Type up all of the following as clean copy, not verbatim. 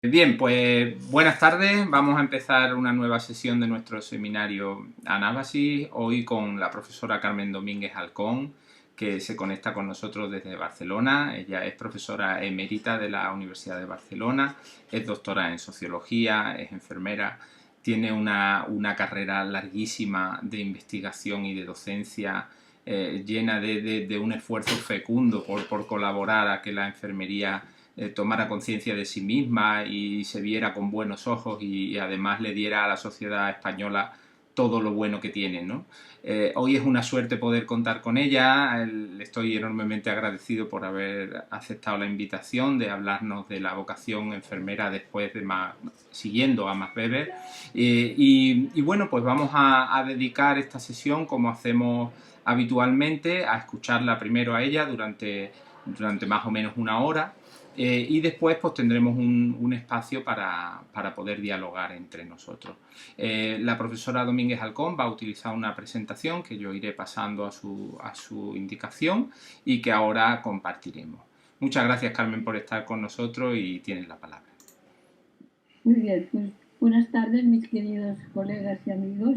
Bien, pues buenas tardes. Vamos a empezar una nueva sesión de nuestro seminario Anábasis, hoy con la profesora Carmen Domínguez Halcón, que se conecta con nosotros desde Barcelona. Ella es profesora emérita de la Universidad de Barcelona, es doctora en sociología, es enfermera, tiene una carrera larguísima de investigación y de docencia, llena de un esfuerzo fecundo por colaborar a que la enfermería tomara conciencia de sí misma y se viera con buenos ojos y además le diera a la sociedad española todo lo bueno que tiene, ¿no? Hoy es una suerte poder contar con ella. Le estoy enormemente agradecido por haber aceptado la invitación de hablarnos de la vocación enfermera después de siguiendo a Max Weber. Y bueno, pues vamos a dedicar esta sesión, como hacemos habitualmente, a escucharla primero a ella durante más o menos una hora. Y después pues tendremos un espacio para poder dialogar entre nosotros. La profesora Domínguez Halcón va a utilizar una presentación que yo iré pasando a su indicación y que ahora compartiremos. Muchas gracias, Carmen, por estar con nosotros y tienes la palabra. Muy bien, pues buenas tardes, mis queridos colegas y amigos.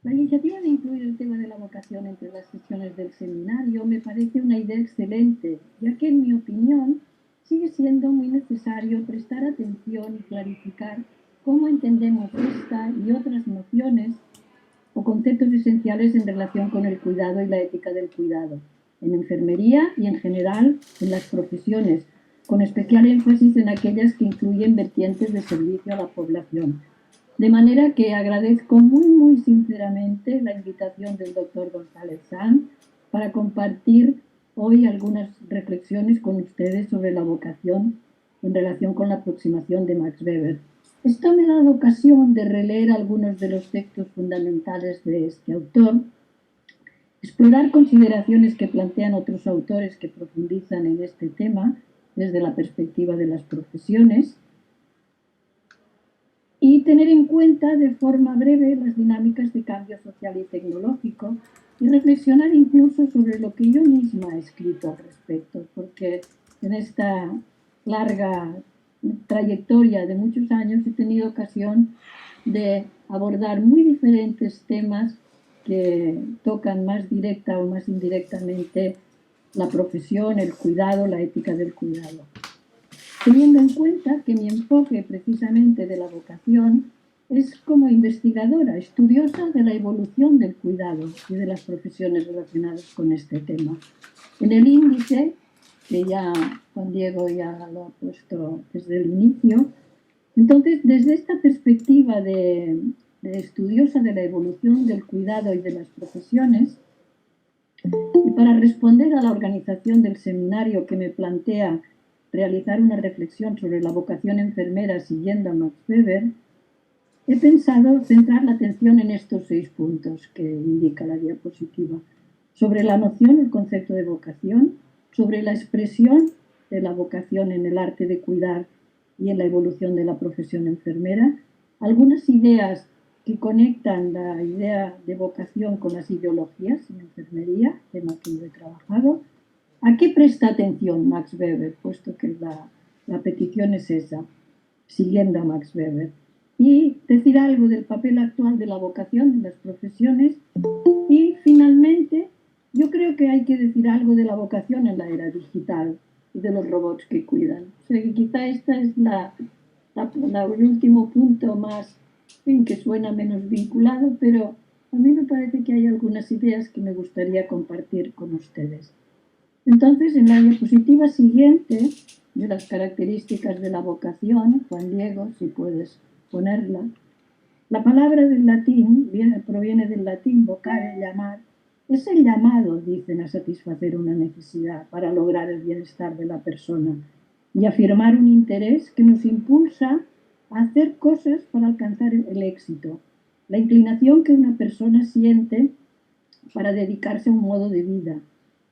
La iniciativa de incluir el tema de la vocación entre las sesiones del seminario me parece una idea excelente, ya que en mi opinión sigue siendo muy necesario prestar atención y clarificar cómo entendemos esta y otras nociones o conceptos esenciales en relación con el cuidado y la ética del cuidado, en enfermería y en general en las profesiones, con especial énfasis en aquellas que incluyen vertientes de servicio a la población. De manera que agradezco muy sinceramente la invitación del doctor González Sanz para compartir hoy algunas reflexiones con ustedes sobre la vocación en relación con la aproximación de Max Weber. Esto me ha dado ocasión de releer algunos de los textos fundamentales de este autor, explorar consideraciones que plantean otros autores que profundizan en este tema desde la perspectiva de las profesiones y tener en cuenta de forma breve las dinámicas de cambio social y tecnológico y reflexionar incluso sobre lo que yo misma he escrito al respecto, porque en esta larga trayectoria de muchos años he tenido ocasión de abordar muy diferentes temas que tocan más directa o más indirectamente la profesión, el cuidado, la ética del cuidado. Teniendo en cuenta que mi enfoque precisamente de la vocación es como investigadora, estudiosa de la evolución del cuidado y de las profesiones relacionadas con este tema. En el índice, que ya Juan Diego ya lo ha puesto desde el inicio, entonces desde esta perspectiva de estudiosa de la evolución del cuidado y de las profesiones, y para responder a la organización del seminario que me plantea realizar una reflexión sobre la vocación enfermera siguiendo a Max Weber, he pensado centrar la atención en estos 6 puntos que indica la diapositiva. Sobre la noción, el concepto de vocación, sobre la expresión de la vocación en el arte de cuidar y en la evolución de la profesión enfermera, algunas ideas que conectan la idea de vocación con las ideologías en enfermería, tema que yo he trabajado. ¿A qué presta atención Max Weber? Puesto que la petición es esa, siguiendo a Max Weber. Y decir algo del papel actual de la vocación en las profesiones. Y finalmente, yo creo que hay que decir algo de la vocación en la era digital y de los robots que cuidan. O sea que quizá esta es el último punto más, que suena menos vinculado, pero a mí me parece que hay algunas ideas que me gustaría compartir con ustedes. Entonces, en la diapositiva siguiente, de las características de la vocación, Juan Diego, si puedes ponerla, la palabra del latín proviene del latín vocare, llamar. Es el llamado, dicen, a satisfacer una necesidad para lograr el bienestar de la persona y afirmar un interés que nos impulsa a hacer cosas para alcanzar el éxito. La inclinación que una persona siente para dedicarse a un modo de vida.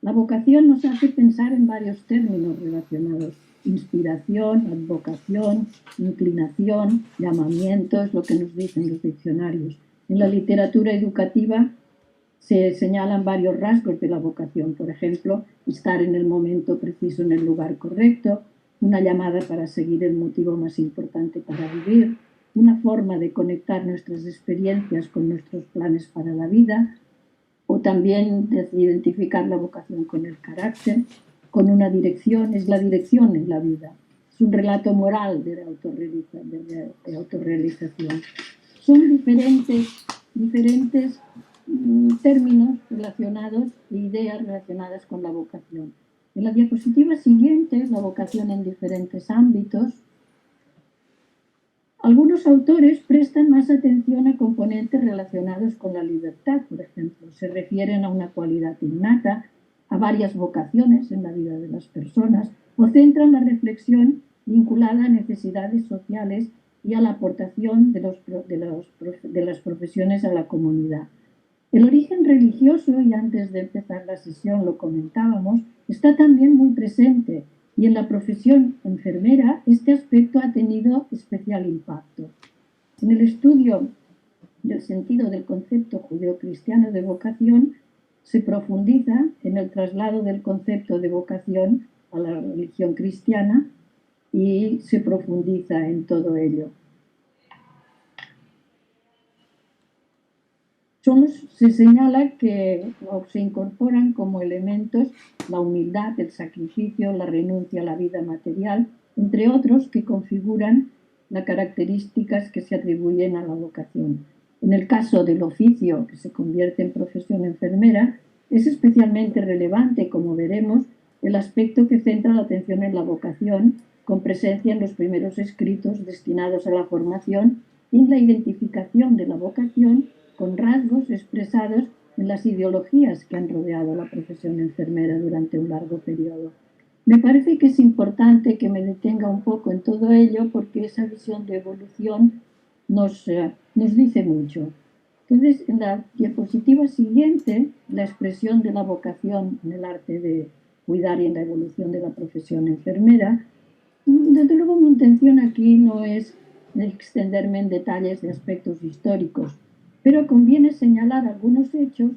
La vocación nos hace pensar en varios términos relacionados: inspiración, advocación, inclinación, llamamiento, es lo que nos dicen los diccionarios. En la literatura educativa se señalan varios rasgos de la vocación, por ejemplo, estar en el momento preciso en el lugar correcto, una llamada para seguir el motivo más importante para vivir, una forma de conectar nuestras experiencias con nuestros planes para la vida, o también de identificar la vocación con el carácter, con una dirección, es la dirección en la vida. Es un relato moral de autorrealización. Son diferentes términos relacionados e ideas relacionadas con la vocación. En la diapositiva siguiente, la vocación en diferentes ámbitos, algunos autores prestan más atención a componentes relacionados con la libertad, por ejemplo. Se refieren a una cualidad innata, a varias vocaciones en la vida de las personas, o centran la reflexión vinculada a necesidades sociales y a la aportación de las profesiones a la comunidad. El origen religioso, y antes de empezar la sesión lo comentábamos, está también muy presente, y en la profesión enfermera este aspecto ha tenido especial impacto. En el estudio del sentido del concepto judeocristiano de vocación se profundiza en el traslado del concepto de vocación a la religión cristiana y se profundiza en todo ello. Se señala que se incorporan como elementos la humildad, el sacrificio, la renuncia a la vida material, entre otros que configuran las características que se atribuyen a la vocación. En el caso del oficio, que se convierte en profesión enfermera, es especialmente relevante, como veremos, el aspecto que centra la atención en la vocación, con presencia en los primeros escritos destinados a la formación y en la identificación de la vocación con rasgos expresados en las ideologías que han rodeado la profesión enfermera durante un largo periodo. Me parece que es importante que me detenga un poco en todo ello porque esa visión de evolución nos dice mucho. Entonces, en la diapositiva siguiente, la expresión de la vocación en el arte de cuidar y en la evolución de la profesión enfermera, desde luego mi intención aquí no es extenderme en detalles de aspectos históricos, pero conviene señalar algunos hechos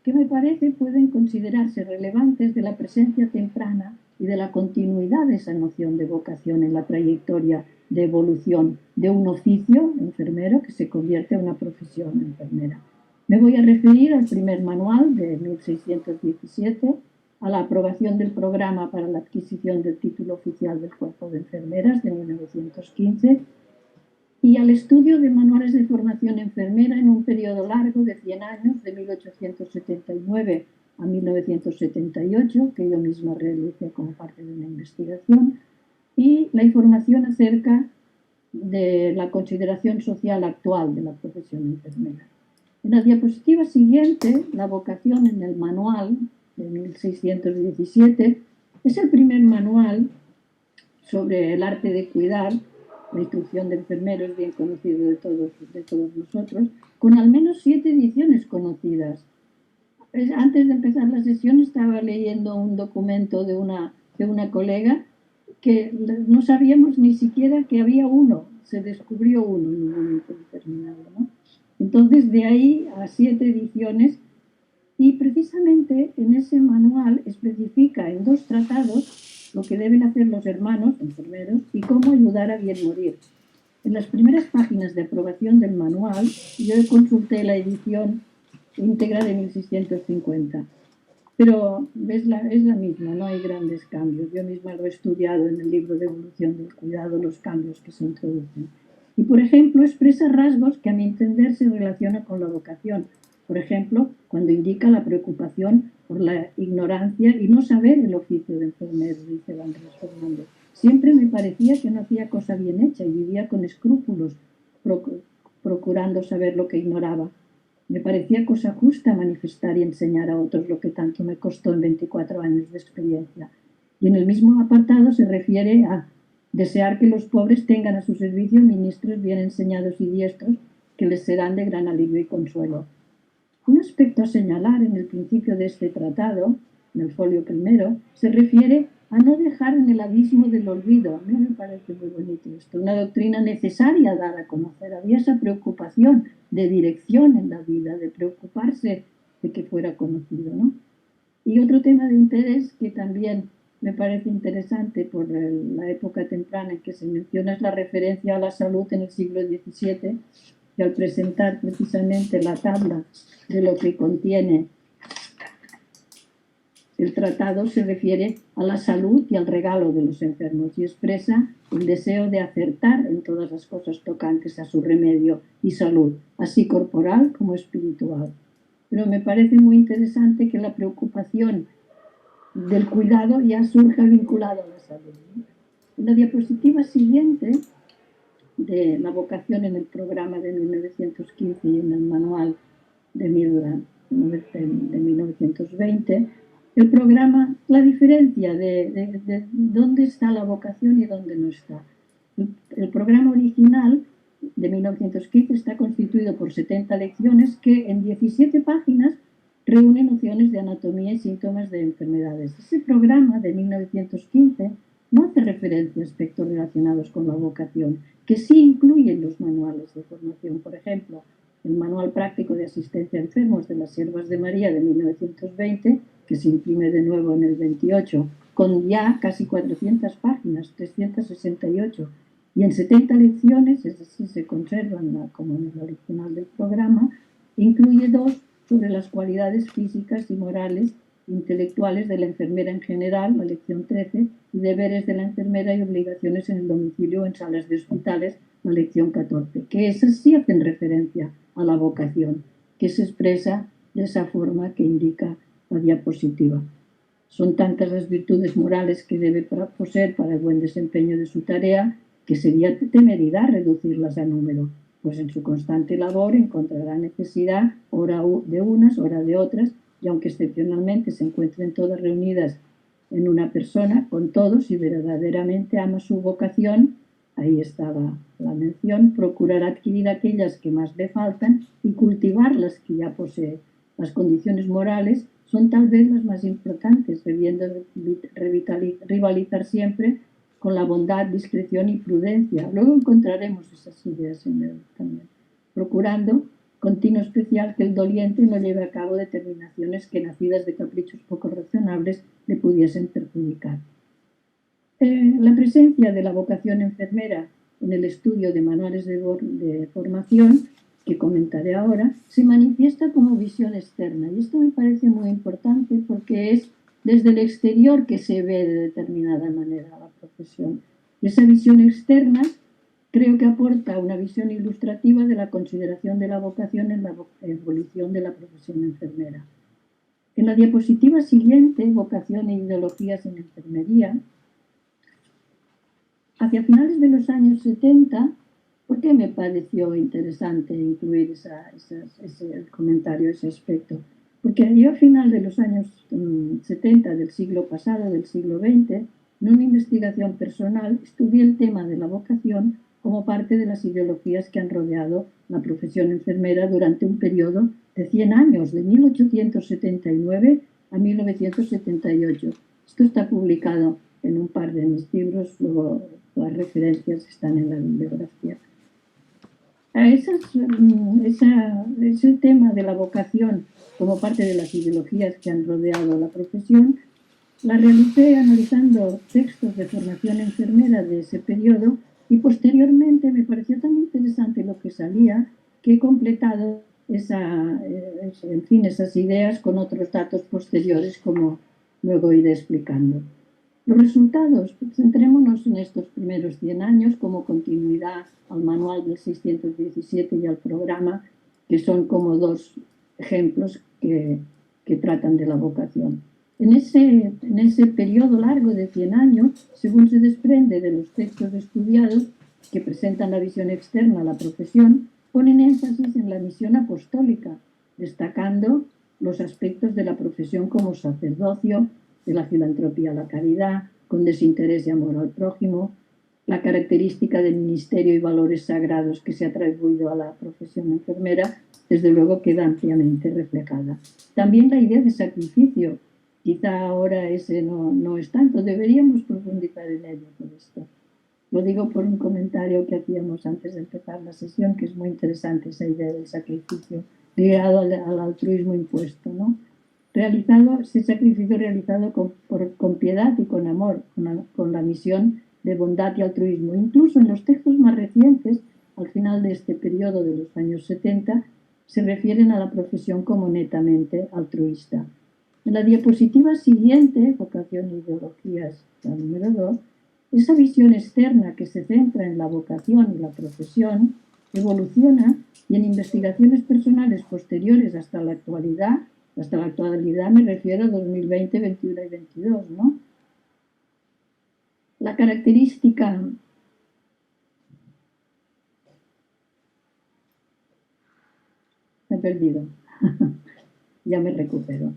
que me parece pueden considerarse relevantes de la presencia temprana y de la continuidad de esa noción de vocación en la trayectoria de evolución de un oficio enfermero que se convierte en una profesión enfermera. Me voy a referir al primer manual de 1617, a la aprobación del programa para la adquisición del título oficial del Cuerpo de Enfermeras de 1915, y al estudio de manuales de formación enfermera en un periodo largo de 100 años, de 1879 a 1978, que yo misma realicé como parte de una investigación, y la información acerca de la consideración social actual de la profesión enfermera. En la diapositiva siguiente, la vocación en el manual de 1617 es el primer manual sobre el arte de cuidar. La instrucción de enfermeros, bien conocido de todos nosotros, con al menos 7 ediciones conocidas. Antes de empezar la sesión estaba leyendo un documento de una colega que no sabíamos ni siquiera que había uno, se descubrió uno en un momento determinado, ¿no? Entonces, de ahí a 7 ediciones, y precisamente en ese manual especifica en 2 tratados lo que deben hacer los hermanos enfermeros y cómo ayudar a bien morir. En las primeras páginas de aprobación del manual, yo consulté la edición íntegra de 1650, pero es la misma, no hay grandes cambios. Yo misma lo he estudiado en el libro de evolución del cuidado, los cambios que se introducen. Y, por ejemplo, expresa rasgos que a mi entender se relacionan con la vocación. Por ejemplo, cuando indica la preocupación por la ignorancia y no saber el oficio de enfermero, dice Andrés Fernández. Siempre me parecía que no hacía cosa bien hecha y vivía con escrúpulos, procurando saber lo que ignoraba. Me parecía cosa justa manifestar y enseñar a otros lo que tanto me costó en 24 años de experiencia. Y en el mismo apartado se refiere a desear que los pobres tengan a su servicio ministros bien enseñados y diestros que les serán de gran alivio y consuelo. Un aspecto a señalar en el principio de este tratado, en el folio primero, se refiere a no dejar en el abismo del olvido. A mí me parece muy bonito esto, una doctrina necesaria a dar a conocer. Había esa preocupación de dirección en la vida, de preocuparse de que fuera conocido, ¿no? Y otro tema de interés que también me parece interesante por la época temprana en que se menciona es la referencia a la salud en el siglo XVII, y al presentar precisamente la tabla de lo que contiene el tratado se refiere a la salud y al regalo de los enfermos y expresa el deseo de acertar en todas las cosas tocantes a su remedio y salud, así corporal como espiritual. Pero me parece muy interesante que la preocupación del cuidado ya surja vinculado a la salud. En la diapositiva siguiente de la vocación en el programa de 1915 y en el manual de 1920, el programa, la diferencia de dónde está la vocación y dónde no está. El programa original de 1915 está constituido por 70 lecciones que en 17 páginas reúne nociones de anatomía y síntomas de enfermedades. Ese programa de 1915 no hace referencia a aspectos relacionados con la vocación, que sí incluyen los manuales de formación. Por ejemplo, el Manual Práctico de Asistencia a Enfermos de las Siervas de María de 1920, que se imprime de nuevo en el 28, con ya casi 400 páginas, 368, y en 70 lecciones, es decir, se conservan como en el original del programa, incluye 2 sobre las cualidades físicas y morales intelectuales de la enfermera en general, la lección 13, y deberes de la enfermera y obligaciones en el domicilio o en salas de hospitales, la lección 14, que esas sí hacen referencia a la vocación, que se expresa de esa forma que indica la diapositiva. Son tantas las virtudes morales que debe poseer para el buen desempeño de su tarea que sería temeridad reducirlas a número, pues en su constante labor encontrará necesidad, ora de unas, ora de otras, y aunque excepcionalmente se encuentren todas reunidas en una persona, con todos, si verdaderamente ama su vocación, ahí está la mención, procurar adquirir aquellas que más le faltan y cultivar las que ya posee. Las condiciones morales son tal vez las más importantes, debiendo rivalizar siempre con la bondad, discreción y prudencia. Luego encontraremos esas ideas en él también, procurando continuo especial que el doliente no lleve a cabo determinaciones que, nacidas de caprichos poco razonables, le pudiesen perjudicar. La presencia de la vocación enfermera en el estudio de manuales de formación, que comentaré ahora, se manifiesta como visión externa. Y esto me parece muy importante porque es desde el exterior que se ve de determinada manera la profesión. Esa visión externa creo que aporta una visión ilustrativa de la consideración de la vocación en la evolución de la profesión enfermera. En la diapositiva siguiente, vocación e ideologías en enfermería, hacia finales de los años 70, ¿por qué me pareció interesante incluir ese comentario, ese aspecto? Porque yo a final de los años 70 del siglo pasado, del siglo XX, en una investigación personal, estudié el tema de la vocación como parte de las ideologías que han rodeado la profesión enfermera durante un periodo de 100 años, de 1879 a 1978. Esto está publicado en un par de mis libros, luego las referencias están en la bibliografía. Ese tema de la vocación como parte de las ideologías que han rodeado la profesión, la realicé analizando textos de formación enfermera de ese periodo y posteriormente me pareció tan interesante lo que salía que he completado esas ideas con otros datos posteriores, como luego iré explicando. Los resultados, centrémonos en estos primeros 100 años como continuidad al manual del 617 y al programa, que son como 2 ejemplos que tratan de la vocación. En ese periodo largo de 100 años, según se desprende de los textos estudiados que presentan la visión externa a la profesión, ponen énfasis en la misión apostólica, destacando los aspectos de la profesión como sacerdocio, de la filantropía a la caridad, con desinterés y amor al prójimo, la característica del ministerio y valores sagrados que se ha atribuido a la profesión enfermera, desde luego queda ampliamente reflejada. También la idea de sacrificio, quizá ahora ese no es tanto, deberíamos profundizar en ello por esto. Lo digo por un comentario que hacíamos antes de empezar la sesión, que es muy interesante esa idea del sacrificio ligado al altruismo impuesto, ¿no? ese sacrificio realizado con piedad y con amor, con la misión de bondad y altruismo. Incluso en los textos más recientes, al final de este periodo de los años 70, se refieren a la profesión como netamente altruista. En la diapositiva siguiente, vocación e ideologías, la número 2, esa visión externa que se centra en la vocación y la profesión evoluciona y en investigaciones personales posteriores hasta la actualidad me refiero a 2020, 21 y 22, ¿no? La característica me he perdido, ya me recupero.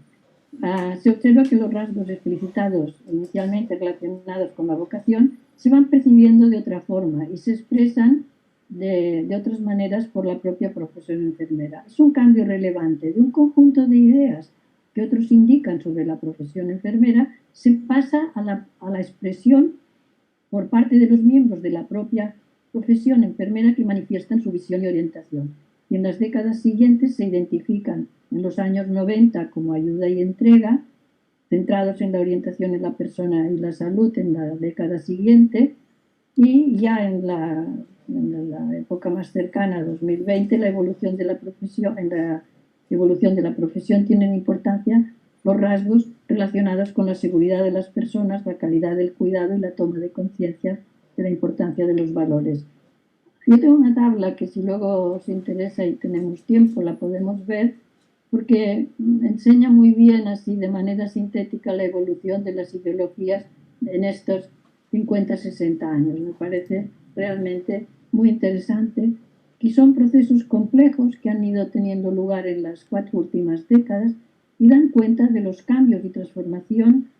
Se observa que los rasgos explicitados inicialmente relacionados con la vocación se van percibiendo de otra forma y se expresan de otras maneras por la propia profesión enfermera. Es un cambio relevante de un conjunto de ideas que otros indican sobre la profesión enfermera, se pasa a la expresión por parte de los miembros de la propia profesión enfermera que manifiestan su visión y orientación. Y en las décadas siguientes se identifican en los años 90 como ayuda y entrega, centrados en la orientación en la persona y la salud en la década siguiente, y ya en la época más cercana, 2020, la evolución de la profesión, en la evolución de la profesión tienen importancia los rasgos relacionados con la seguridad de las personas, la calidad del cuidado y la toma de conciencia de la importancia de los valores. Yo tengo una tabla que si luego os interesa y tenemos tiempo la podemos ver, porque enseña muy bien así de manera sintética la evolución de las ideologías en estos 50-60 años. Me parece realmente muy interesante y son procesos complejos que han ido teniendo lugar en las 4 últimas décadas y dan cuenta de los cambios y transformación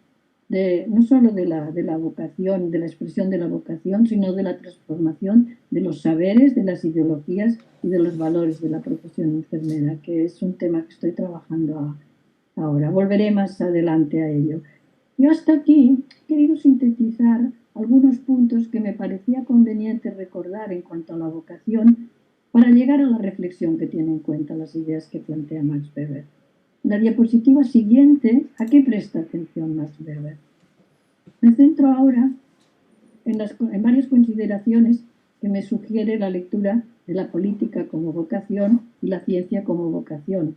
no solo de la vocación, de la expresión de la vocación, sino de la transformación de los saberes, de las ideologías y de los valores de la profesión enfermera, que es un tema que estoy trabajando ahora. Volveré más adelante a ello. Yo hasta aquí he querido sintetizar algunos puntos que me parecía conveniente recordar en cuanto a la vocación para llegar a la reflexión que tiene en cuenta las ideas que plantea Max Weber. La diapositiva siguiente, ¿a qué presta atención Max Weber? Me centro ahora en varias consideraciones que me sugiere la lectura de la política como vocación y la ciencia como vocación.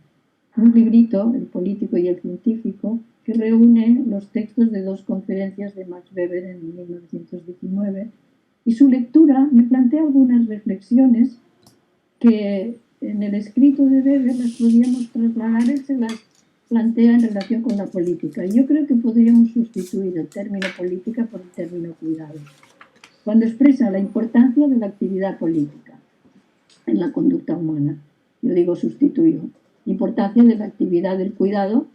Un librito, El político y el científico, que reúne los textos de 2 conferencias de Max Weber en 1919, y su lectura me plantea algunas reflexiones que en el escrito de Weber las podíamos trasladar, él se las plantea en relación con la política. Y yo creo que podríamos sustituir el término política por el término cuidado. Cuando expresa la importancia de la actividad política en la conducta humana, yo digo sustituir, importancia de la actividad del cuidado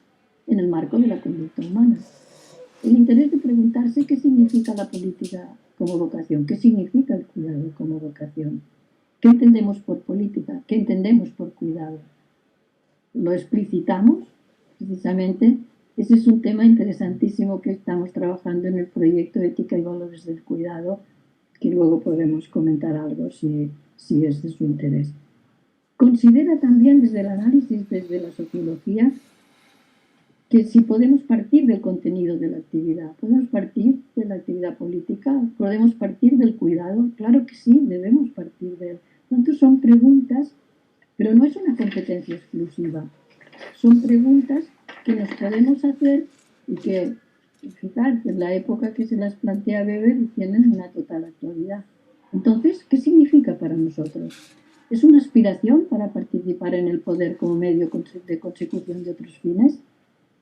en el marco de la conducta humana. El interés de preguntarse qué significa la política como vocación, qué significa el cuidado como vocación. ¿Qué entendemos por política? ¿Qué entendemos por cuidado? ¿Lo explicitamos? Precisamente, ese es un tema interesantísimo que estamos trabajando en el proyecto Ética y Valores del Cuidado, que luego podremos comentar algo si es de su interés. Considera también desde el análisis, desde la sociología, que si podemos partir del contenido de la actividad, podemos partir de la actividad política, podemos partir del cuidado, claro que sí, debemos partir de él. Entonces son preguntas, pero no es una competencia exclusiva, son preguntas que nos podemos hacer y que, fijar, en la época que se las plantea Weber tienen una total actualidad. Entonces, ¿qué significa para nosotros? ¿Es una aspiración para participar en el poder como medio de consecución de otros fines?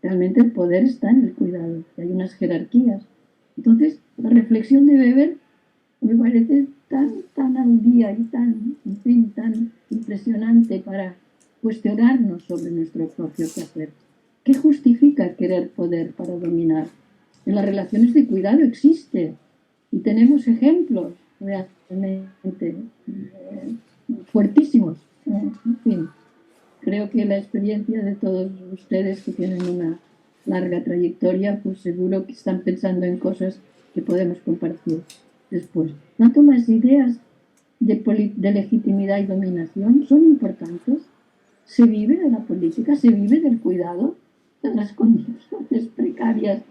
Realmente el poder está en el cuidado, y hay unas jerarquías. Entonces, la reflexión de Weber me parece tan al día y tan impresionante para cuestionarnos sobre nuestro propio quehacer. ¿Qué justifica querer poder para dominar? En las relaciones de cuidado existe y tenemos ejemplos realmente fuertísimos. En fin, creo que la experiencia de todos ustedes que tienen una larga trayectoria, pues seguro que están pensando en cosas que podemos compartir después. Tanto las ideas de legitimidad y dominación son importantes. Se vive de la política, se vive del cuidado. de las condiciones precarias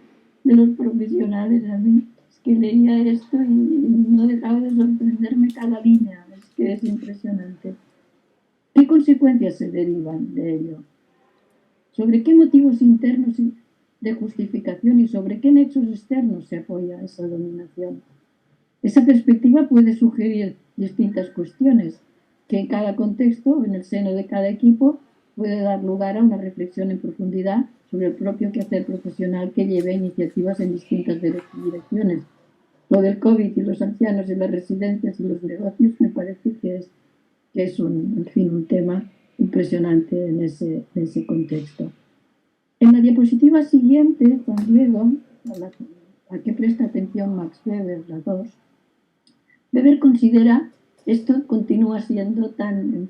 de los profesionales. A mí es que leía esto y no dejaba de sorprenderme cada línea. Es que es impresionante. ¿Qué consecuencias se derivan de ello? ¿Sobre qué motivos internos de justificación y sobre qué nexos externos se apoya esa dominación? Esa perspectiva puede sugerir distintas cuestiones que en cada contexto, en el seno de cada equipo, puede dar lugar a una reflexión en profundidad sobre el propio quehacer profesional que lleve iniciativas en distintas direcciones. Lo del COVID y los ancianos y las residencias y los negocios me parece que es un tema impresionante en ese contexto. En la diapositiva siguiente, Juan Diego, a que presta atención Max Weber, la 2, Weber considera esto continúa siendo tan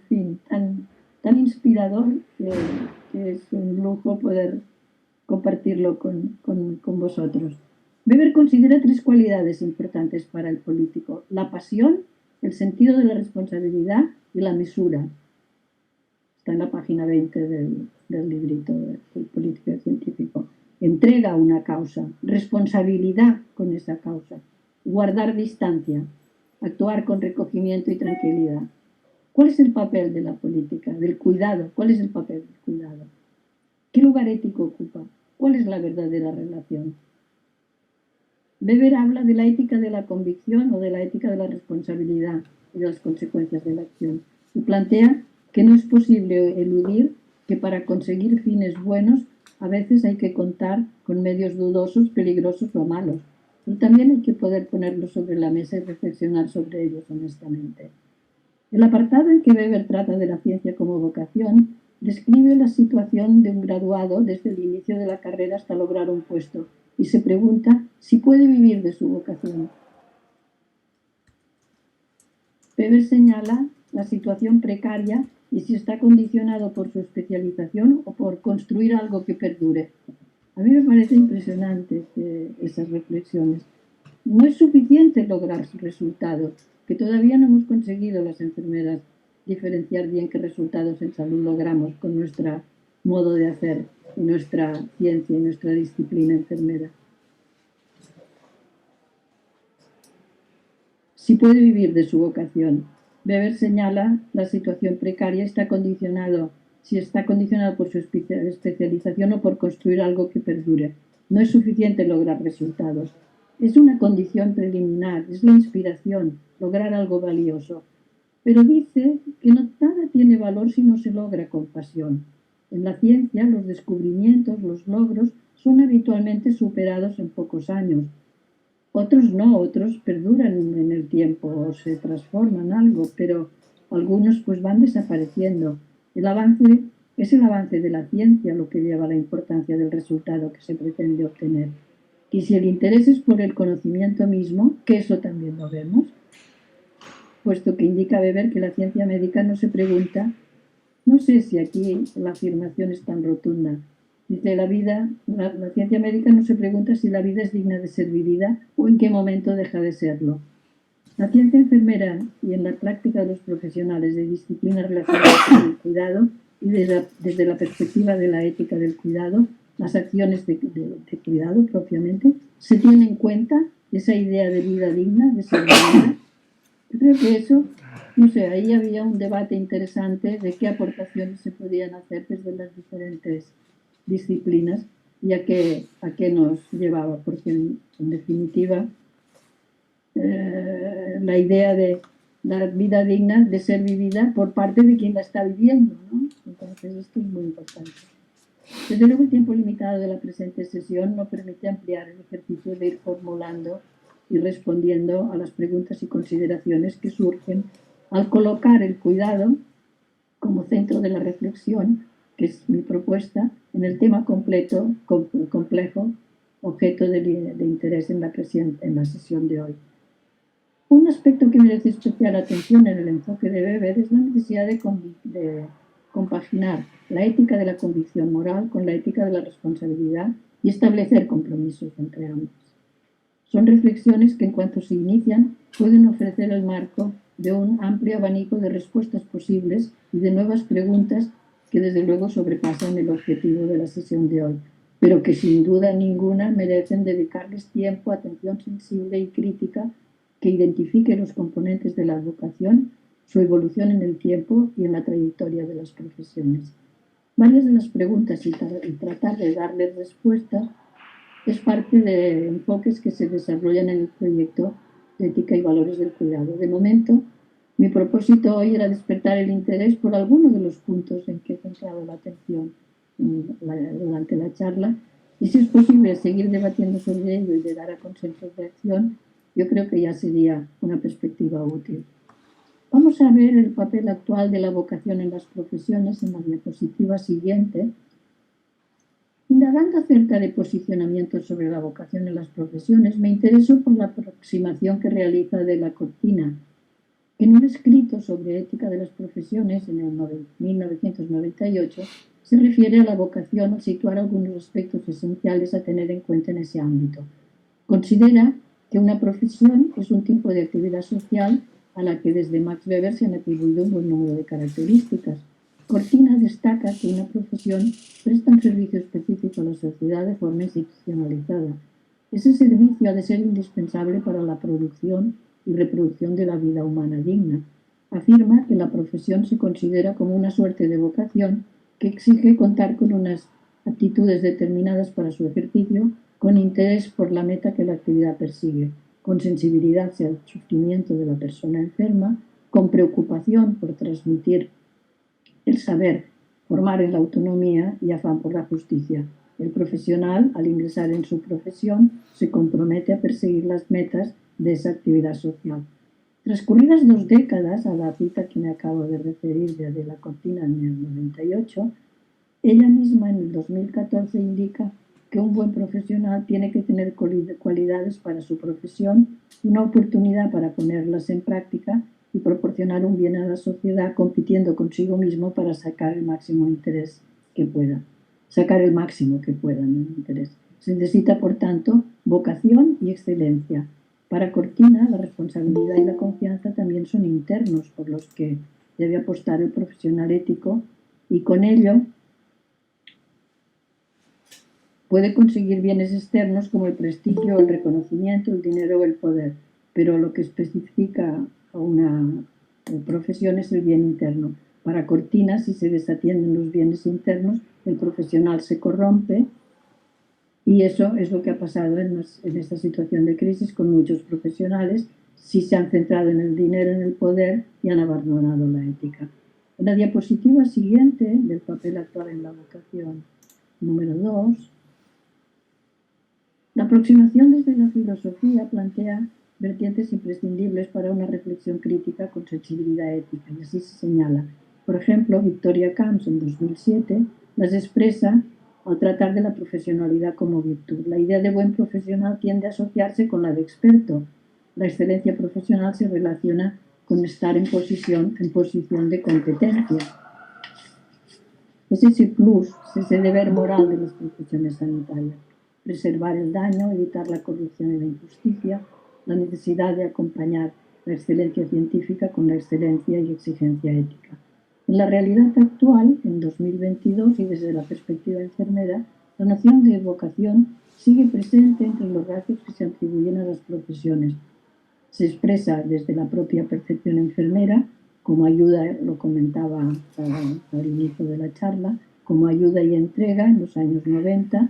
inspirador que es un lujo poder compartirlo con vosotros. Weber considera 3 cualidades importantes para el político: la pasión, el sentido de la responsabilidad y la mesura. Está en la página 20 del librito del político y científico. Entrega a una causa, responsabilidad con esa causa, guardar distancia, actuar con recogimiento y tranquilidad. ¿Cuál es el papel de la política, del cuidado? ¿Cuál es el papel del cuidado? ¿Qué lugar ético ocupa? ¿Cuál es la verdadera relación? Weber habla de la ética de la convicción o de la ética de la responsabilidad y de las consecuencias de la acción. Y plantea que no es posible eludir que para conseguir fines buenos a veces hay que contar con medios dudosos, peligrosos o malos. Y también hay que poder ponerlos sobre la mesa y reflexionar sobre ellos honestamente. El apartado en que Weber trata de la ciencia como vocación describe la situación de un graduado desde el inicio de la carrera hasta lograr un puesto y se pregunta si puede vivir de su vocación. Weber señala la situación precaria y si está condicionado por su especialización o por construir algo que perdure. A mí me parece impresionante esas reflexiones. No es suficiente lograr resultados, que todavía no hemos conseguido las enfermeras diferenciar bien qué resultados en salud logramos con nuestro modo de hacer, y nuestra ciencia y nuestra disciplina enfermera. Si puede vivir de su vocación. Weber señala la situación precaria si está condicionado por su especialización o por construir algo que perdure. No es suficiente lograr resultados. Es una condición preliminar, es la inspiración, lograr algo valioso. Pero dice que nada tiene valor si no se logra con pasión. En la ciencia, los descubrimientos, los logros, son habitualmente superados en pocos años. Otros no, otros perduran en el tiempo o se transforman algo, pero algunos pues van desapareciendo. Es el avance de la ciencia lo que lleva a la importancia del resultado que se pretende obtener. Y si el interés es por el conocimiento mismo, que eso también lo vemos, puesto que indica Weber que la ciencia médica no se pregunta, no sé si aquí la afirmación es tan rotunda. Dice, la ciencia médica no se pregunta si la vida es digna de ser vivida o en qué momento deja de serlo. La ciencia enfermera y en la práctica de los profesionales de disciplinas relacionadas con el cuidado y desde la perspectiva de la ética del cuidado, las acciones de cuidado propiamente, se tiene en cuenta esa idea de vida digna, de ser digna. Yo creo que eso, no sé, ahí había un debate interesante de qué aportaciones se podían hacer desde las diferentes disciplinas y a qué nos llevaba, porque en definitiva la idea de la vida digna de ser vivida por parte de quien la está viviendo, ¿no? Entonces esto es muy importante. Desde luego el tiempo limitado de la presente sesión no permite ampliar el ejercicio de ir formulando y respondiendo a las preguntas y consideraciones que surgen al colocar el cuidado como centro de la reflexión, que es mi propuesta, en el tema complejo, objeto de interés en la sesión de hoy. Un aspecto que merece especial atención en el enfoque de Weber es la necesidad de compaginar la ética de la convicción moral con la ética de la responsabilidad y establecer compromisos entre ambos. Son reflexiones que en cuanto se inician pueden ofrecer el marco de un amplio abanico de respuestas posibles y de nuevas preguntas que desde luego sobrepasan el objetivo de la sesión de hoy, pero que sin duda ninguna merecen dedicarles tiempo, atención sensible y crítica que identifique los componentes de la vocación, su evolución en el tiempo y en la trayectoria de las profesiones. Varias de las preguntas y tratar de darles respuestas es parte de enfoques que se desarrollan en el proyecto de ética y valores del cuidado. De momento, mi propósito hoy era despertar el interés por alguno de los puntos en que he centrado la atención durante la charla y, si es posible, seguir debatiendo sobre ello y llegar a consensos de acción, yo creo que ya sería una perspectiva útil. Vamos a ver el papel actual de la vocación en las profesiones en la diapositiva siguiente. Indagando acerca de posicionamientos sobre la vocación en las profesiones, me interesó por la aproximación que realiza de la Cortina, que en un escrito sobre ética de las profesiones en el 1998 se refiere a la vocación al situar algunos aspectos esenciales a tener en cuenta en ese ámbito. Considera que una profesión es un tipo de actividad social a la que desde Max Weber se han atribuido un buen número de características. Cortina destaca que una profesión presta un servicio específico a la sociedad de forma institucionalizada. Ese servicio ha de ser indispensable para la producción y reproducción de la vida humana digna. Afirma que la profesión se considera como una suerte de vocación que exige contar con unas aptitudes determinadas para su ejercicio, con interés por la meta que la actividad persigue, con sensibilidad hacia el sufrimiento de la persona enferma, con preocupación por transmitir el saber, formar en la autonomía y afán por la justicia. El profesional, al ingresar en su profesión, se compromete a perseguir las metas de esa actividad social. Transcurridas 2 décadas, a la cita que me acabo de referir de la Cortina en el 98, ella misma en el 2014 indica que un buen profesional tiene que tener cualidades para su profesión, una oportunidad para ponerlas en práctica y proporcionar un bien a la sociedad, compitiendo consigo mismo para sacar el máximo interés que pueda. Sacar el máximo que pueda en el interés. Se necesita, por tanto, vocación y excelencia. Para Cortina, la responsabilidad y la confianza también son internos por los que debe apostar el profesional ético y con ello puede conseguir bienes externos como el prestigio, el reconocimiento, el dinero o el poder, pero lo que especifica a una profesión es el bien interno. Para Cortina, si se desatienden los bienes internos, el profesional se corrompe y eso es lo que ha pasado en esta situación de crisis con muchos profesionales, si se han centrado en el dinero, en el poder y han abandonado la ética. En la diapositiva siguiente del papel actual en la vocación número 2, la aproximación desde la filosofía plantea vertientes imprescindibles para una reflexión crítica con sensibilidad ética, y así se señala. Por ejemplo, Victoria Camps en 2007 las expresa al tratar de la profesionalidad como virtud. La idea de buen profesional tiende a asociarse con la de experto. La excelencia profesional se relaciona con estar en posición de competencia. Es ese plus, ese deber moral de las profesiones sanitarias. Preservar el daño, evitar la corrupción y la injusticia, la necesidad de acompañar la excelencia científica con la excelencia y exigencia ética. En la realidad actual, en 2022 y desde la perspectiva enfermera, la noción de vocación sigue presente entre los rasgos que se atribuyen a las profesiones. Se expresa desde la propia percepción enfermera, como ayuda, lo comentaba al inicio de la charla, como ayuda y entrega en los años 90,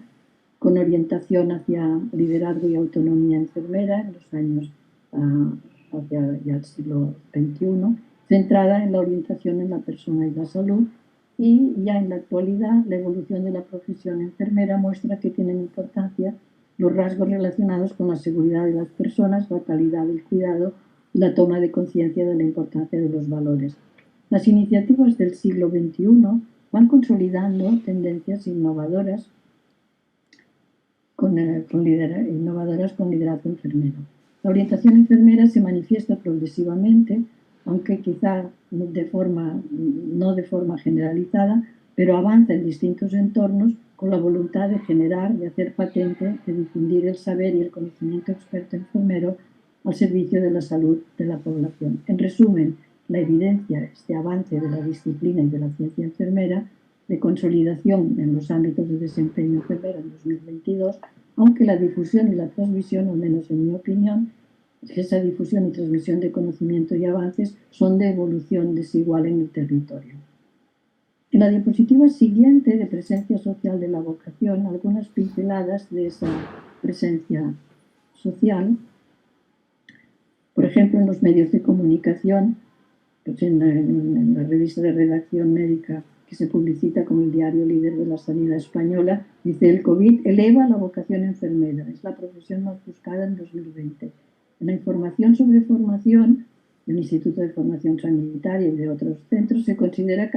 con orientación hacia liderazgo y autonomía enfermera en los años hacia ya el siglo XXI, centrada en la orientación en la persona y la salud, y ya en la actualidad la evolución de la profesión enfermera muestra que tienen importancia los rasgos relacionados con la seguridad de las personas, la calidad del cuidado y la toma de conciencia de la importancia de los valores. Las iniciativas del siglo XXI van consolidando tendencias innovadoras con liderazgo enfermero. La orientación enfermera se manifiesta progresivamente, aunque quizá no de forma generalizada, pero avanza en distintos entornos con la voluntad de generar, de hacer patente, de difundir el saber y el conocimiento experto enfermero al servicio de la salud de la población. En resumen, la evidencia, este avance de la disciplina y de la ciencia enfermera, de consolidación en los ámbitos de desempeño enfermero en 2022, aunque la difusión y la transmisión, al menos en mi opinión, esa difusión y transmisión de conocimiento y avances son de evolución desigual en el territorio. En la diapositiva siguiente de presencia social de la vocación, algunas pinceladas de esa presencia social. Por ejemplo, en los medios de comunicación, pues en la revista de redacción médica que se publicita como el diario líder de la sanidad española, dice: el COVID eleva la vocación enfermera, es la profesión más buscada en 2020. En la información sobre formación del Instituto de Formación Sanitaria y de otros centros se considera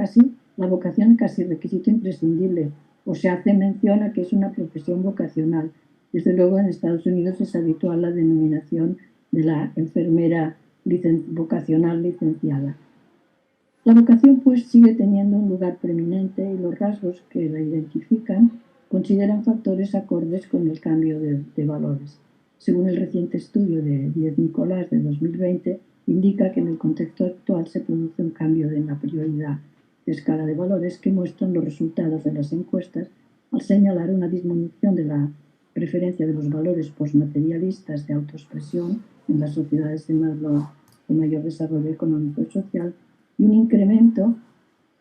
la vocación casi requisito imprescindible, o se hace mención a que es una profesión vocacional. Desde luego, en Estados Unidos es habitual la denominación de la enfermera vocacional licenciada. La vocación, pues, sigue teniendo un lugar preeminente y los rasgos que la identifican consideran factores acordes con el cambio de valores. Según el reciente estudio de Díez Nicolás de 2020, indica que en el contexto actual se produce un cambio en la prioridad de escala de valores que muestran los resultados de las encuestas al señalar una disminución de la preferencia de los valores postmaterialistas de autoexpresión en las sociedades de mayor desarrollo económico y social y un incremento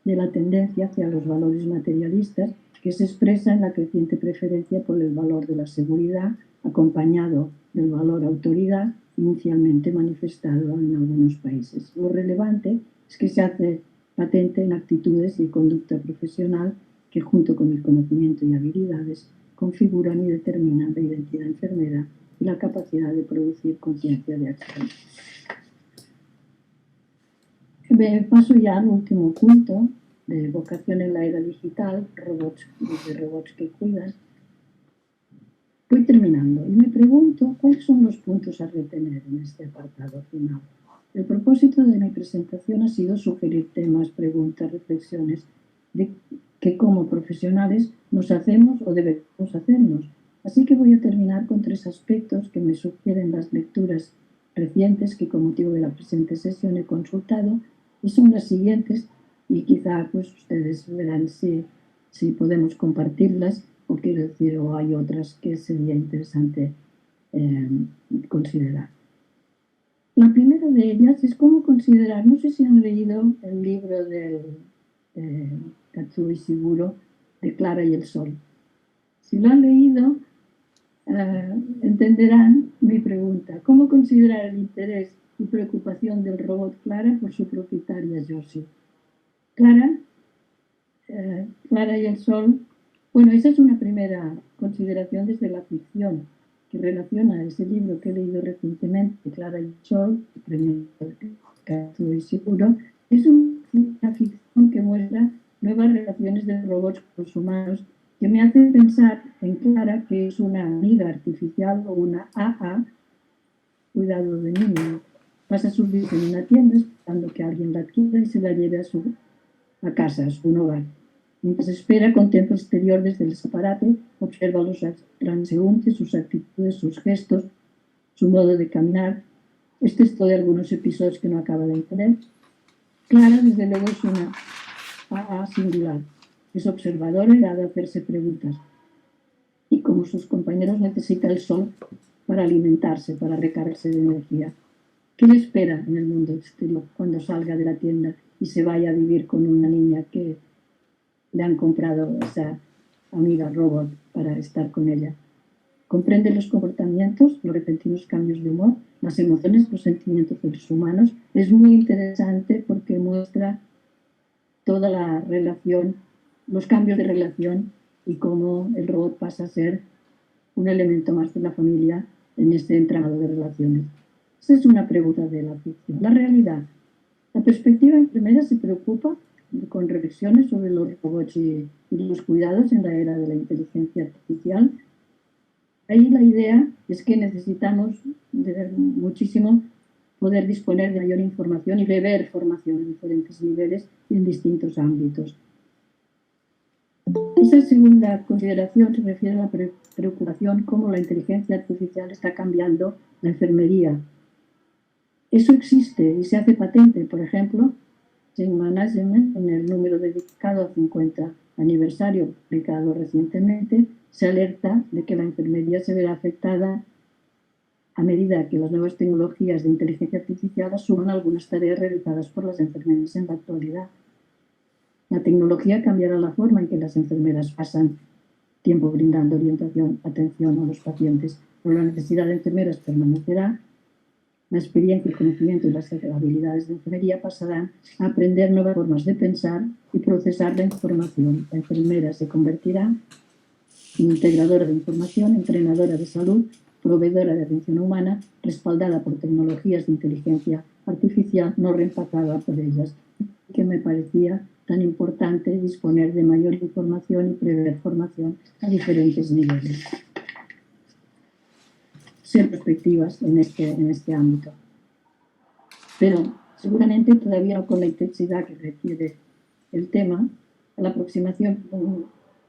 de la tendencia hacia los valores materialistas que se expresa en la creciente preferencia por el valor de la seguridad acompañado del valor autoridad inicialmente manifestado en algunos países. Lo relevante es que se hace patente en actitudes y conducta profesional que, junto con el conocimiento y habilidades, configuran y determinan la identidad enfermera y la capacidad de producir conciencia de acción. Paso ya al último punto de vocación en la era digital, robots que cuidan. Voy terminando y me pregunto cuáles son los puntos a retener en este apartado final. El propósito de mi presentación ha sido sugerir temas, preguntas, reflexiones de que como profesionales nos hacemos o debemos hacernos. Así que voy a terminar con 3 aspectos que me sugieren las lecturas recientes que con motivo de la presente sesión he consultado y son las siguientes y quizá pues ustedes verán si podemos compartirlas o quiero decir o hay otras que sería interesante considerar. La primera de ellas es cómo considerar, no sé si han leído el libro de Katsuo Ishiguro, de Clara y el Sol. Si lo han leído, entenderán mi pregunta. ¿Cómo considerar el interés y preocupación del robot Clara por su propietaria Josie? Clara y el Sol. Bueno, esa es una primera consideración desde la ficción, que relaciona ese libro que he leído recientemente, Clara y el Sol, el premio Katsuo Ishiguro. Es una ficción que muestra nuevas relaciones de robots con los humanos que me hacen pensar en Clara, que es una amiga artificial o una AA, cuidado de niño. Pasa sus días en una tienda esperando que alguien la adquiera y se la lleve a casa, a su hogar. Mientras espera, contempla el exterior desde el escaparate, observa a los transeúntes, sus actitudes, sus gestos, su modo de caminar. Este es todo de algunos episodios que no acaba de entender. Clara, desde luego, es una AA singular. Es observadora y ha de hacerse preguntas. Y como sus compañeros, necesita el sol para alimentarse, para recargarse de energía. ¿Qué le espera en el mundo exterior cuando salga de la tienda y se vaya a vivir con una niña que le han comprado esa amiga robot para estar con ella? Comprende los comportamientos, los repentinos cambios de humor, las emociones, los sentimientos de los humanos. Es muy interesante porque muestra toda la relación, los cambios de relación y cómo el robot pasa a ser un elemento más de la familia en este entramado de relaciones. Esa es una pregunta de la ficción. La realidad. La perspectiva enfermera se preocupa con reflexiones sobre los robots y los cuidados en la era de la inteligencia artificial. Ahí la idea es que necesitamos muchísimo poder disponer de mayor información y beber formación en diferentes niveles y en distintos ámbitos. Esa segunda consideración se refiere a la preocupación cómo la inteligencia artificial está cambiando la enfermería. Eso existe y se hace patente, por ejemplo, en Management, en el número dedicado a 50 aniversario publicado recientemente, se alerta de que la enfermería se verá afectada a medida que las nuevas tecnologías de inteligencia artificial asuman algunas tareas realizadas por las enfermeras en la actualidad. La tecnología cambiará la forma en que las enfermeras pasan tiempo brindando orientación, atención a los pacientes, pero la necesidad de enfermeras permanecerá. La experiencia, el conocimiento y las habilidades de enfermería pasarán a aprender nuevas formas de pensar y procesar la información. La enfermera se convertirá en integradora de información, entrenadora de salud, proveedora de atención humana, respaldada por tecnologías de inteligencia artificial, no reemplazada por ellas. Que me parecía tan importante disponer de mayor información y prever formación a diferentes niveles. Ser perspectivas en este ámbito. Pero seguramente todavía no con la intensidad que requiere el tema, la aproximación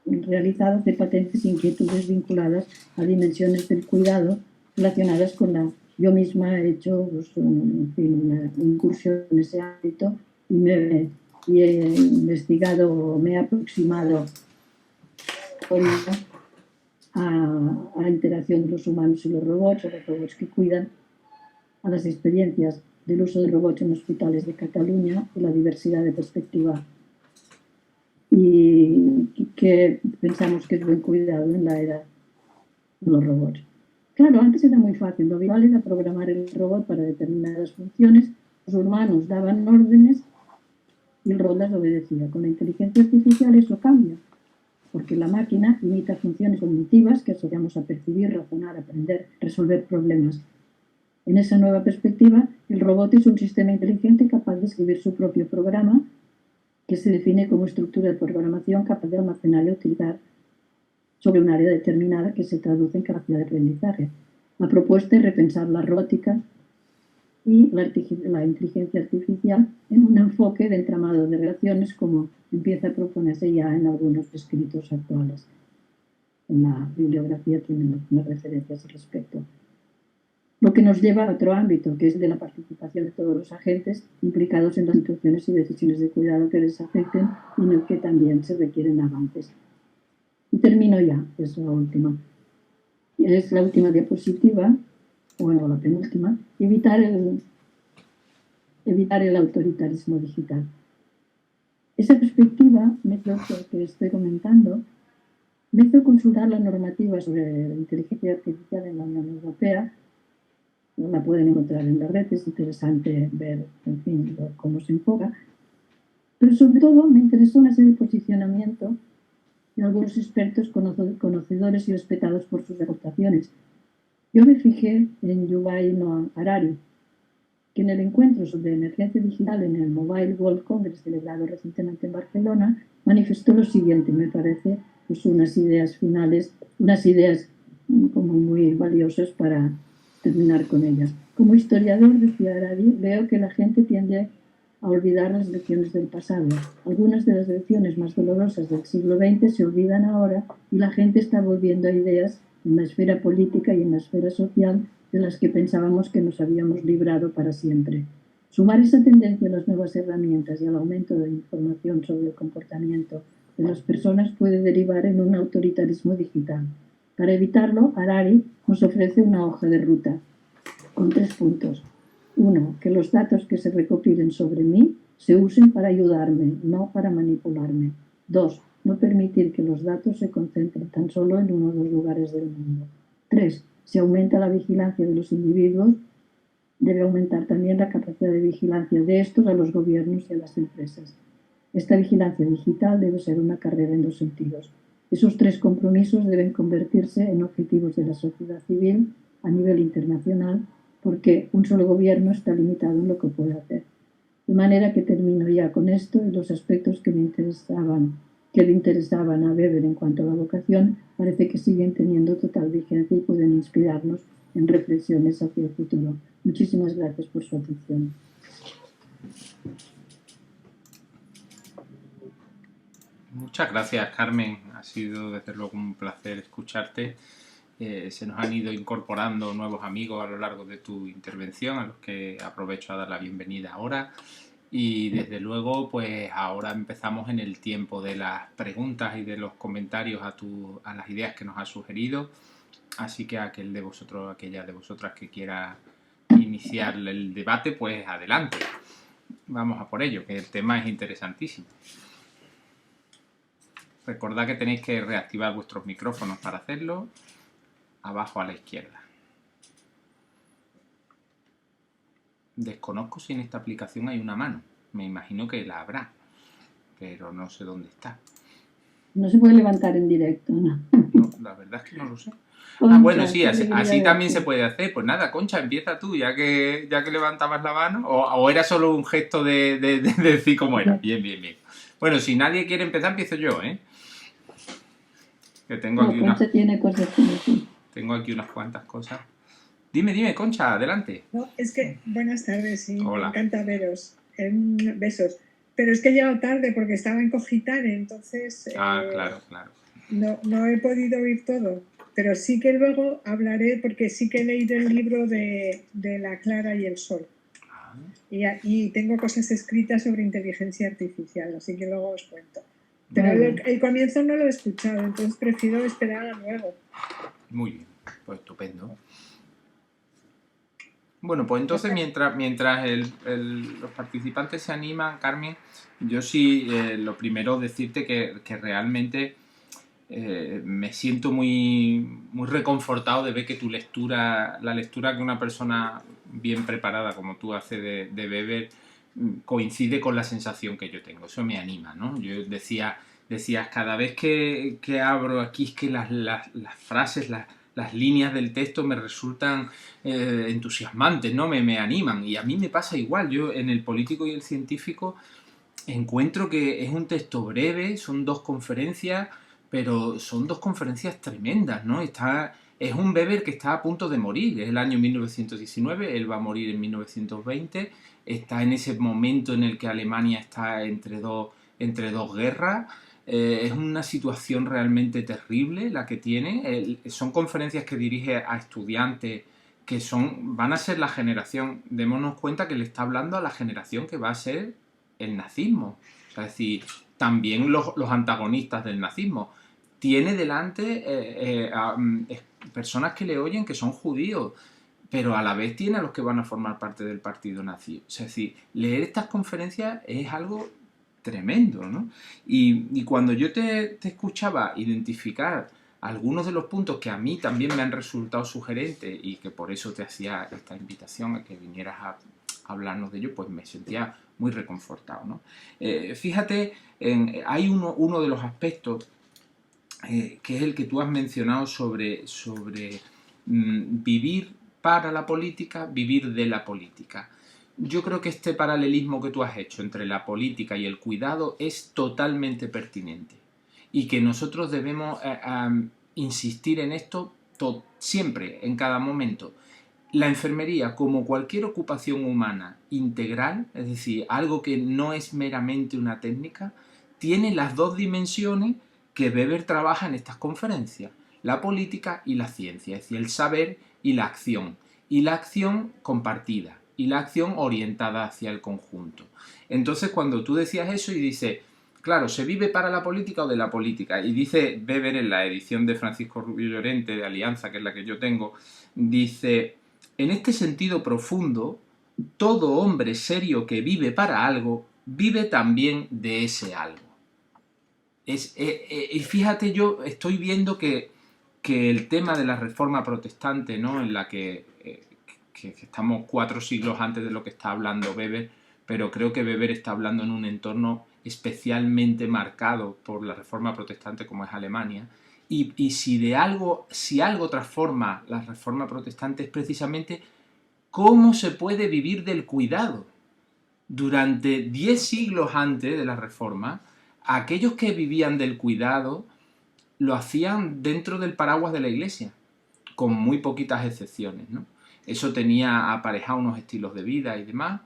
realizada hace patentes inquietudes vinculadas a dimensiones del cuidado relacionadas con la... Yo misma he hecho pues, una incursión en ese ámbito y he investigado, me he aproximado a la interacción de los humanos y los robots que cuidan, a las experiencias del uso de robots en hospitales de Cataluña y la diversidad de perspectiva y que pensamos que es buen cuidado en la era de los robots. Claro, antes era muy fácil, lo habitual era programar el robot para determinadas funciones, los humanos daban órdenes y el robot las obedecía. Con la inteligencia artificial eso cambia, porque la máquina imita funciones cognitivas que asociamos a percibir, razonar, aprender, resolver problemas. En esa nueva perspectiva, el robot es un sistema inteligente capaz de escribir su propio programa, que se define como estructura de programación capaz de almacenar y utilizar sobre un área determinada que se traduce en capacidad de aprendizaje. La propuesta es repensar la robótica y la inteligencia artificial en un enfoque de entramado de relaciones como empieza a proponerse ya en algunos escritos actuales. En la bibliografía tienen algunas referencias al respecto. Lo que nos lleva a otro ámbito, que es de la participación de todos los agentes implicados en las situaciones y decisiones de cuidado que les afecten y en el que también se requieren avances. Y termino ya, es la última. Es la última diapositiva, bueno, la penúltima, evitar el autoritarismo digital. Esa perspectiva que estoy comentando me hizo consultar la normativa sobre la inteligencia artificial en la Unión Europea. La pueden encontrar en la red, es interesante ver, en fin, cómo se enfoca. Pero sobre todo me interesó una serie de posicionamiento de algunos expertos conocedores y respetados por sus aportaciones. Yo me fijé en Yuval Noah Harari, que en el encuentro sobre emergencia digital en el Mobile World Congress celebrado recientemente en Barcelona manifestó lo siguiente, me parece, pues unas ideas finales, unas ideas como muy valiosas para terminar con ellas. Como historiador, decía Harari, veo que la gente tiende a olvidar las lecciones del pasado. Algunas de las lecciones más dolorosas del siglo XX se olvidan ahora y la gente está volviendo a ideas en la esfera política y en la esfera social de las que pensábamos que nos habíamos librado para siempre. Sumar esa tendencia a las nuevas herramientas y al aumento de información sobre el comportamiento de las personas puede derivar en un autoritarismo digital. Para evitarlo, Harari nos ofrece una hoja de ruta con 3 puntos. 1. Que los datos que se recopilen sobre mí se usen para ayudarme, no para manipularme. 2. No permitir que los datos se concentren tan solo en uno o dos lugares del mundo. 3. Si aumenta la vigilancia de los individuos, debe aumentar también la capacidad de vigilancia de estos a los gobiernos y a las empresas. Esta vigilancia digital debe ser una carrera en 2 sentidos. Esos 3 compromisos deben convertirse en objetivos de la sociedad civil a nivel internacional, porque un solo gobierno está limitado en lo que puede hacer. De manera que termino ya con esto y los aspectos que le interesaban a Weber en cuanto a la vocación, parece que siguen teniendo total vigencia y pueden inspirarnos en reflexiones hacia el futuro. Muchísimas gracias por su atención. Muchas gracias, Carmen. Ha sido desde luego un placer escucharte. Se nos han ido incorporando nuevos amigos a lo largo de tu intervención, a los que aprovecho a dar la bienvenida ahora. Y desde luego, pues ahora empezamos en el tiempo de las preguntas y de los comentarios a las ideas que nos has sugerido. Así que aquel de vosotros, aquella de vosotras que quiera iniciar el debate, pues adelante. Vamos a por ello, que el tema es interesantísimo. Recordad que tenéis que reactivar vuestros micrófonos para hacerlo. Abajo a la izquierda. Desconozco si en esta aplicación hay una mano. Me imagino que la habrá, pero no sé dónde está. No se puede levantar en directo, ¿no? No, la verdad es que no lo sé. Concha, bueno, sí, qué así alegría también se verte. puede hacer. Pues nada, Concha, empieza tú, ya que levantabas la mano. ¿O era solo un gesto de decir cómo era? Bien, bien, bien. Bueno, si nadie quiere empezar, empiezo yo, ¿eh? Que No, Concha tiene cosas que decir. tengo aquí unas cuantas cosas. Dime, Concha, adelante. No, es que, buenas tardes, y me Hola. encanta veros. Besos. Pero es que he llegado tarde porque estaba en Cogitare, entonces Claro. no he podido oír todo. Pero sí que luego hablaré, porque sí que he leído el libro de La Clara y el Sol. Y tengo cosas escritas sobre inteligencia artificial, así que luego os cuento. Pero el comienzo no lo he escuchado, entonces prefiero esperar a luego. Muy bien, pues estupendo. Bueno, pues entonces mientras los participantes se animan, Carmen, yo sí, lo primero decirte que realmente me siento muy, muy reconfortado de ver que tu lectura, la lectura que una persona bien preparada como tú hace de Weber, coincide con la sensación que yo tengo. Eso me anima, ¿no? Yo decías, cada vez que abro aquí es que las frases, las líneas del texto me resultan entusiasmantes, ¿no? Me animan. Y a mí me pasa igual. Yo en el político y el científico encuentro que es un texto breve, son 2 conferencias, pero son 2 conferencias tremendas, ¿no? Es un Weber que está a punto de morir, es el año 1919, él va a morir en 1920, está en ese momento en el que Alemania está entre dos guerras, es una situación realmente terrible la que tiene, son conferencias que dirige a estudiantes que van a ser la generación, démonos cuenta que le está hablando a la generación que va a ser el nazismo, o sea, es decir, también los antagonistas del nazismo. Tiene delante personas que le oyen que son judíos, pero a la vez tiene a los que van a formar parte del partido nazi. O sea, es decir, leer estas conferencias es algo tremendo, ¿no? Y cuando yo te escuchaba identificar algunos de los puntos que a mí también me han resultado sugerentes y que por eso te hacía esta invitación a que vinieras a hablarnos de ello, pues me sentía muy reconfortado, ¿no? Fíjate, hay uno de los aspectos que es el que tú has mencionado sobre vivir para la política, vivir de la política. Yo creo que este paralelismo que tú has hecho entre la política y el cuidado es totalmente pertinente y que nosotros debemos insistir en esto siempre, en cada momento. La enfermería, como cualquier ocupación humana integral, es decir, algo que no es meramente una técnica, tiene las 2 dimensiones que Weber trabaja en estas conferencias, la política y la ciencia, es decir, el saber y la acción compartida, y la acción orientada hacia el conjunto. Entonces, cuando tú decías eso y dices, claro, ¿se vive para la política o de la política? Y dice Weber en la edición de Francisco Rubio Llorente, de Alianza, que es la que yo tengo, dice, en este sentido profundo, todo hombre serio que vive para algo, vive también de ese algo. Y fíjate, yo estoy viendo que el tema de la reforma protestante, ¿no? En la que estamos 4 siglos antes de lo que está hablando Weber, pero creo que Weber está hablando en un entorno especialmente marcado por la reforma protestante como es Alemania, y si algo transforma la reforma protestante es precisamente cómo se puede vivir del cuidado. Durante 10 siglos antes de la reforma, aquellos que vivían del cuidado lo hacían dentro del paraguas de la iglesia, con muy poquitas excepciones, ¿no? Eso tenía aparejado unos estilos de vida y demás,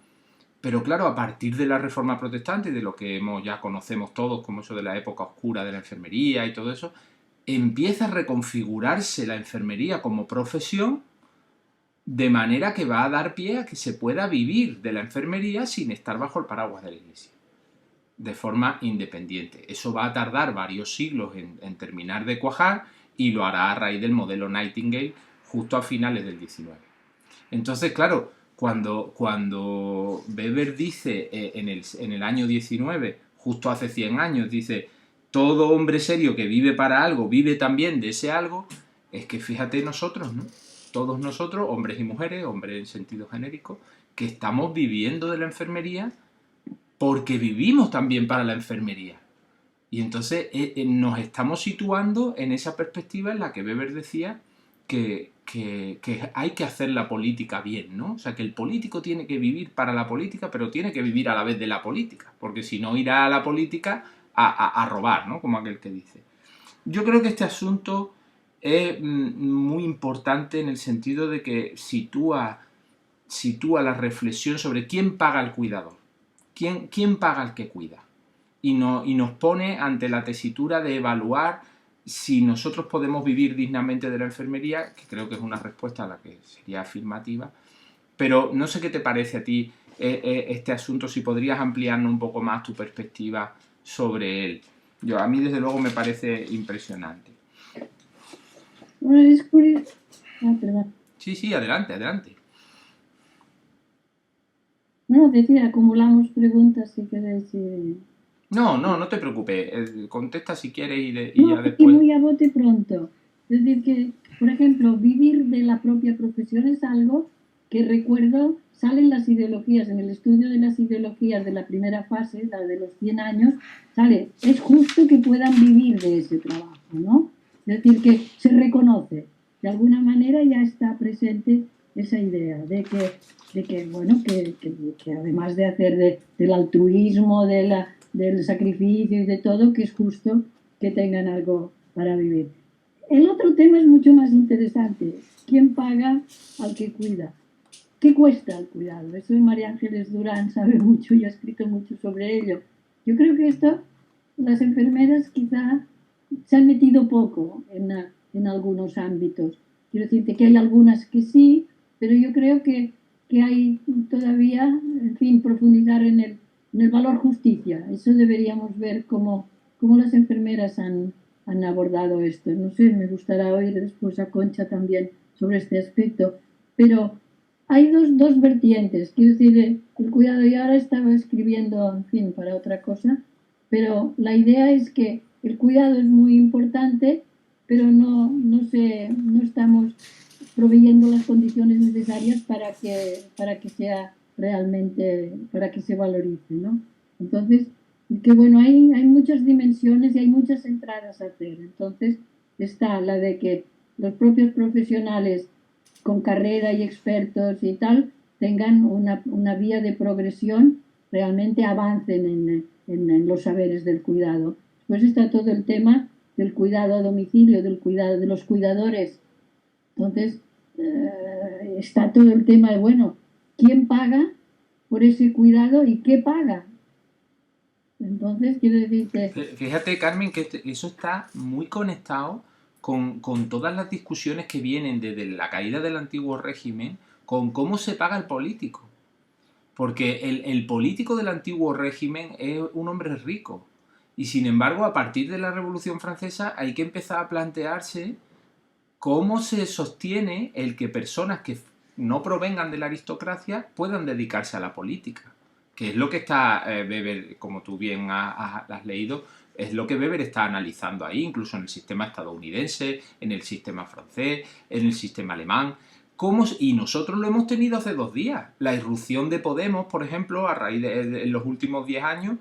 pero claro, a partir de la reforma protestante y de lo que ya conocemos todos como eso de la época oscura de la enfermería y todo eso, empieza a reconfigurarse la enfermería como profesión de manera que va a dar pie a que se pueda vivir de la enfermería sin estar bajo el paraguas de la Iglesia, de forma independiente. Eso va a tardar varios siglos en terminar de cuajar, y lo hará a raíz del modelo Nightingale justo a finales del XIX. Entonces, claro, cuando Weber dice en el año 19, justo hace 100 años, dice: todo hombre serio que vive para algo, vive también de ese algo, es que fíjate nosotros, ¿no? Todos nosotros, hombres y mujeres, hombres en sentido genérico, que estamos viviendo de la enfermería porque vivimos también para la enfermería. Y entonces nos estamos situando en esa perspectiva en la que Weber decía que hay que hacer la política bien, ¿no? O sea, que el político tiene que vivir para la política, pero tiene que vivir a la vez de la política, porque si no irá a la política a robar, ¿no? Como aquel que dice. Yo creo que este asunto es muy importante en el sentido de que sitúa la reflexión sobre quién paga al cuidador, quién paga al que cuida. Y nos pone ante la tesitura de evaluar si nosotros podemos vivir dignamente de la enfermería, que creo que es una respuesta a la que sería afirmativa. Pero no sé qué te parece a ti este asunto, si podrías ampliarnos un poco más tu perspectiva sobre él. A mí desde luego me parece impresionante. Bueno, es curioso. Perdón. Sí, adelante. Bueno, decía, acumulamos preguntas si queréis. No te preocupes. Contesta si quieres y No, ya y después. muy a bote pronto. Es decir, que, por ejemplo, vivir de la propia profesión es algo que recuerdo, salen las ideologías, en el estudio de las ideologías de la primera fase, la de los 100 años, sale, es justo que puedan vivir de ese trabajo, ¿no? Es decir, que se reconoce, de alguna manera ya está presente esa idea de que bueno, que además de hacer del altruismo, del sacrificio y de todo, que es justo que tengan algo para vivir. El otro tema es mucho más interesante. ¿Quién paga al que cuida? ¿Qué cuesta el cuidado? Eso María Ángeles Durán sabe mucho y ha escrito mucho sobre ello. Yo creo que esto, las enfermeras quizá se han metido poco en algunos ámbitos. Quiero decirte que hay algunas que sí, pero yo creo que hay todavía, en fin, profundizar en el valor justicia. Eso deberíamos ver cómo las enfermeras han abordado esto. No sé, me gustará oír después a Concha también sobre este aspecto. Pero hay dos vertientes. Quiero decir, el cuidado, y ahora estaba escribiendo, en fin, para otra cosa, pero la idea es que el cuidado es muy importante, pero no estamos proveyendo las condiciones necesarias para que sea realmente, para que se valorice, ¿no? Entonces, que bueno, hay muchas dimensiones y hay muchas entradas a hacer. Entonces, está la de que los propios profesionales con carrera y expertos y tal tengan una vía de progresión, realmente avancen en los saberes del cuidado. Después está todo el tema del cuidado a domicilio, del cuidado de los cuidadores. Entonces, está todo el tema de, bueno, ¿quién paga por ese cuidado y qué paga? Entonces, quiero decirte... Fíjate, Carmen, que eso está muy conectado con todas las discusiones que vienen desde la caída del antiguo régimen con cómo se paga el político. Porque el político del antiguo régimen es un hombre rico. Y sin embargo, a partir de la Revolución Francesa hay que empezar a plantearse cómo se sostiene el que personas que no provengan de la aristocracia puedan dedicarse a la política. Que es lo que está Weber, como tú bien has leído, es lo que Weber está analizando ahí, incluso en el sistema estadounidense, en el sistema francés, en el sistema alemán. Y nosotros lo hemos tenido hace 2 días. La irrupción de Podemos, por ejemplo, a raíz de en los últimos 10 años,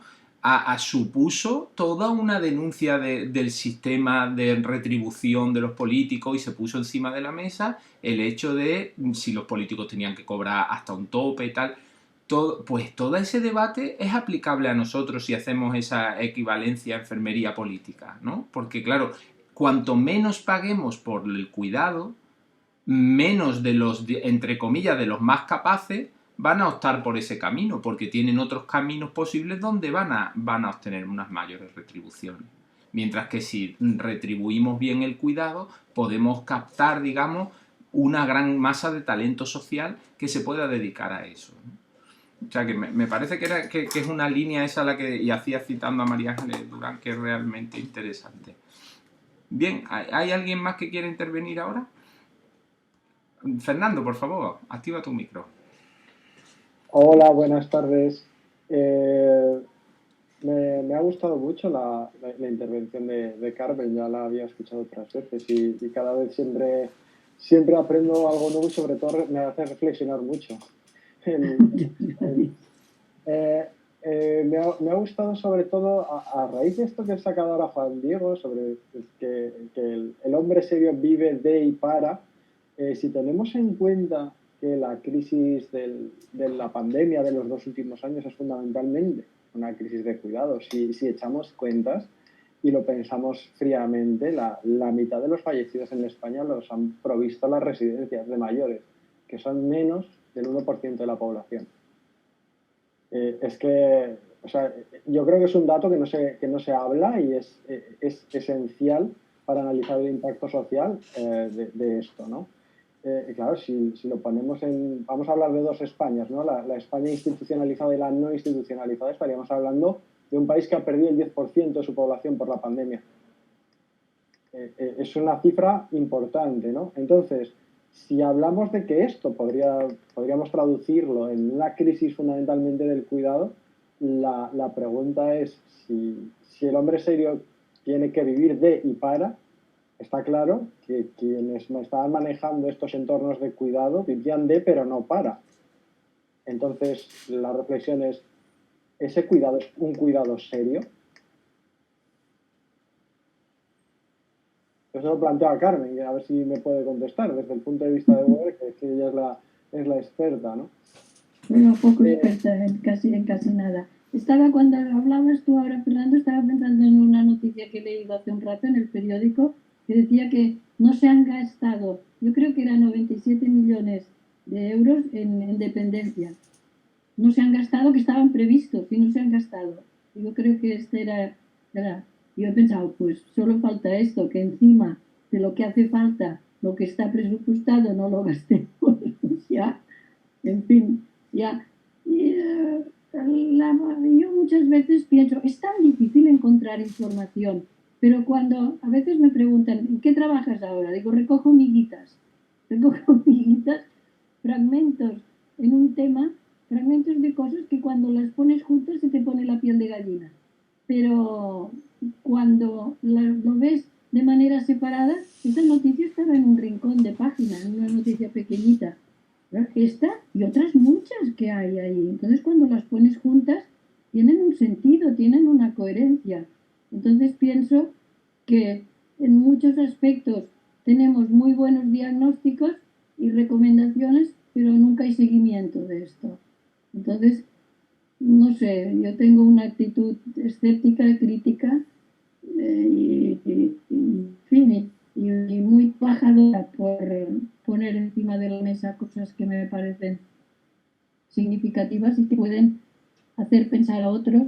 supuso toda una denuncia del sistema de retribución de los políticos, y se puso encima de la mesa el hecho de si los políticos tenían que cobrar hasta un tope y tal. Pues todo ese debate es aplicable a nosotros si hacemos esa equivalencia enfermería política, ¿no? Porque claro, cuanto menos paguemos por el cuidado, menos de los, entre comillas, de los más capaces van a optar por ese camino, porque tienen otros caminos posibles donde van a obtener unas mayores retribuciones. Mientras que si retribuimos bien el cuidado, podemos captar, digamos, una gran masa de talento social que se pueda dedicar a eso, ¿no? O sea, que me parece que es una línea esa la que y hacía citando a María Ángeles Durán, que es realmente interesante. Bien, ¿hay alguien más que quiera intervenir ahora? Fernando, por favor, activa tu micro. Hola, buenas tardes. Me ha gustado mucho la intervención de Carmen, ya la había escuchado otras veces y cada vez siempre aprendo algo nuevo y sobre todo me hace reflexionar mucho. Me ha gustado sobre todo a raíz de esto que ha sacado ahora Juan Diego sobre que el hombre serio vive de y para. Si tenemos en cuenta que la crisis de la pandemia de los 2 últimos años es fundamentalmente una crisis de cuidados, si echamos cuentas y lo pensamos fríamente, la mitad de los fallecidos en España los han provisto las residencias de mayores, que son menos del 1% de la población. Es que, o sea, yo creo que es un dato que no se habla y es esencial para analizar el impacto social de esto, ¿no? Claro, si lo ponemos en... Vamos a hablar de 2 Españas, ¿no? La España institucionalizada y la no institucionalizada. Estaríamos hablando de un país que ha perdido el 10% de su población por la pandemia. Es una cifra importante, ¿no? Entonces, si hablamos de que esto podríamos traducirlo en una crisis fundamentalmente del cuidado, la pregunta es si el hombre serio tiene que vivir de y para. Está claro que quienes estaban manejando estos entornos de cuidado vivían de, pero no para. Entonces, la reflexión es, ¿ese cuidado es un cuidado serio? Eso lo planteo a Carmen, y a ver si me puede contestar desde el punto de vista de Weber, que ella es la experta, ¿no? Bueno, poco experta en casi nada. Cuando hablabas tú ahora, Fernando, estaba pensando en una noticia que he leído hace un rato en el periódico que decía que no se han gastado, yo creo que eran 97 millones de euros en dependencia. No se han gastado, que estaban previstos y no se han gastado. Yo creo que este era. Yo he pensado, pues solo falta esto, que encima de lo que hace falta, lo que está presupuestado, no lo gastemos. Ya, en fin, ya. Yo muchas veces pienso, es tan difícil encontrar información, pero cuando a veces me preguntan, ¿en qué trabajas ahora? Digo, recojo miguitas, fragmentos en un tema, fragmentos de cosas que cuando las pones juntas se te pone la piel de gallina. Pero cuando lo ves de manera separada, esta noticia estaba en un rincón de página, en una noticia pequeñita. Esta y otras muchas que hay ahí. Entonces, cuando las pones juntas, tienen un sentido, tienen una coherencia. Entonces, pienso que en muchos aspectos tenemos muy buenos diagnósticos y recomendaciones, pero nunca hay seguimiento de esto. Entonces, no sé, yo tengo una actitud escéptica, crítica y muy bajadora por poner encima de la mesa cosas que me parecen significativas y que pueden hacer pensar a otros.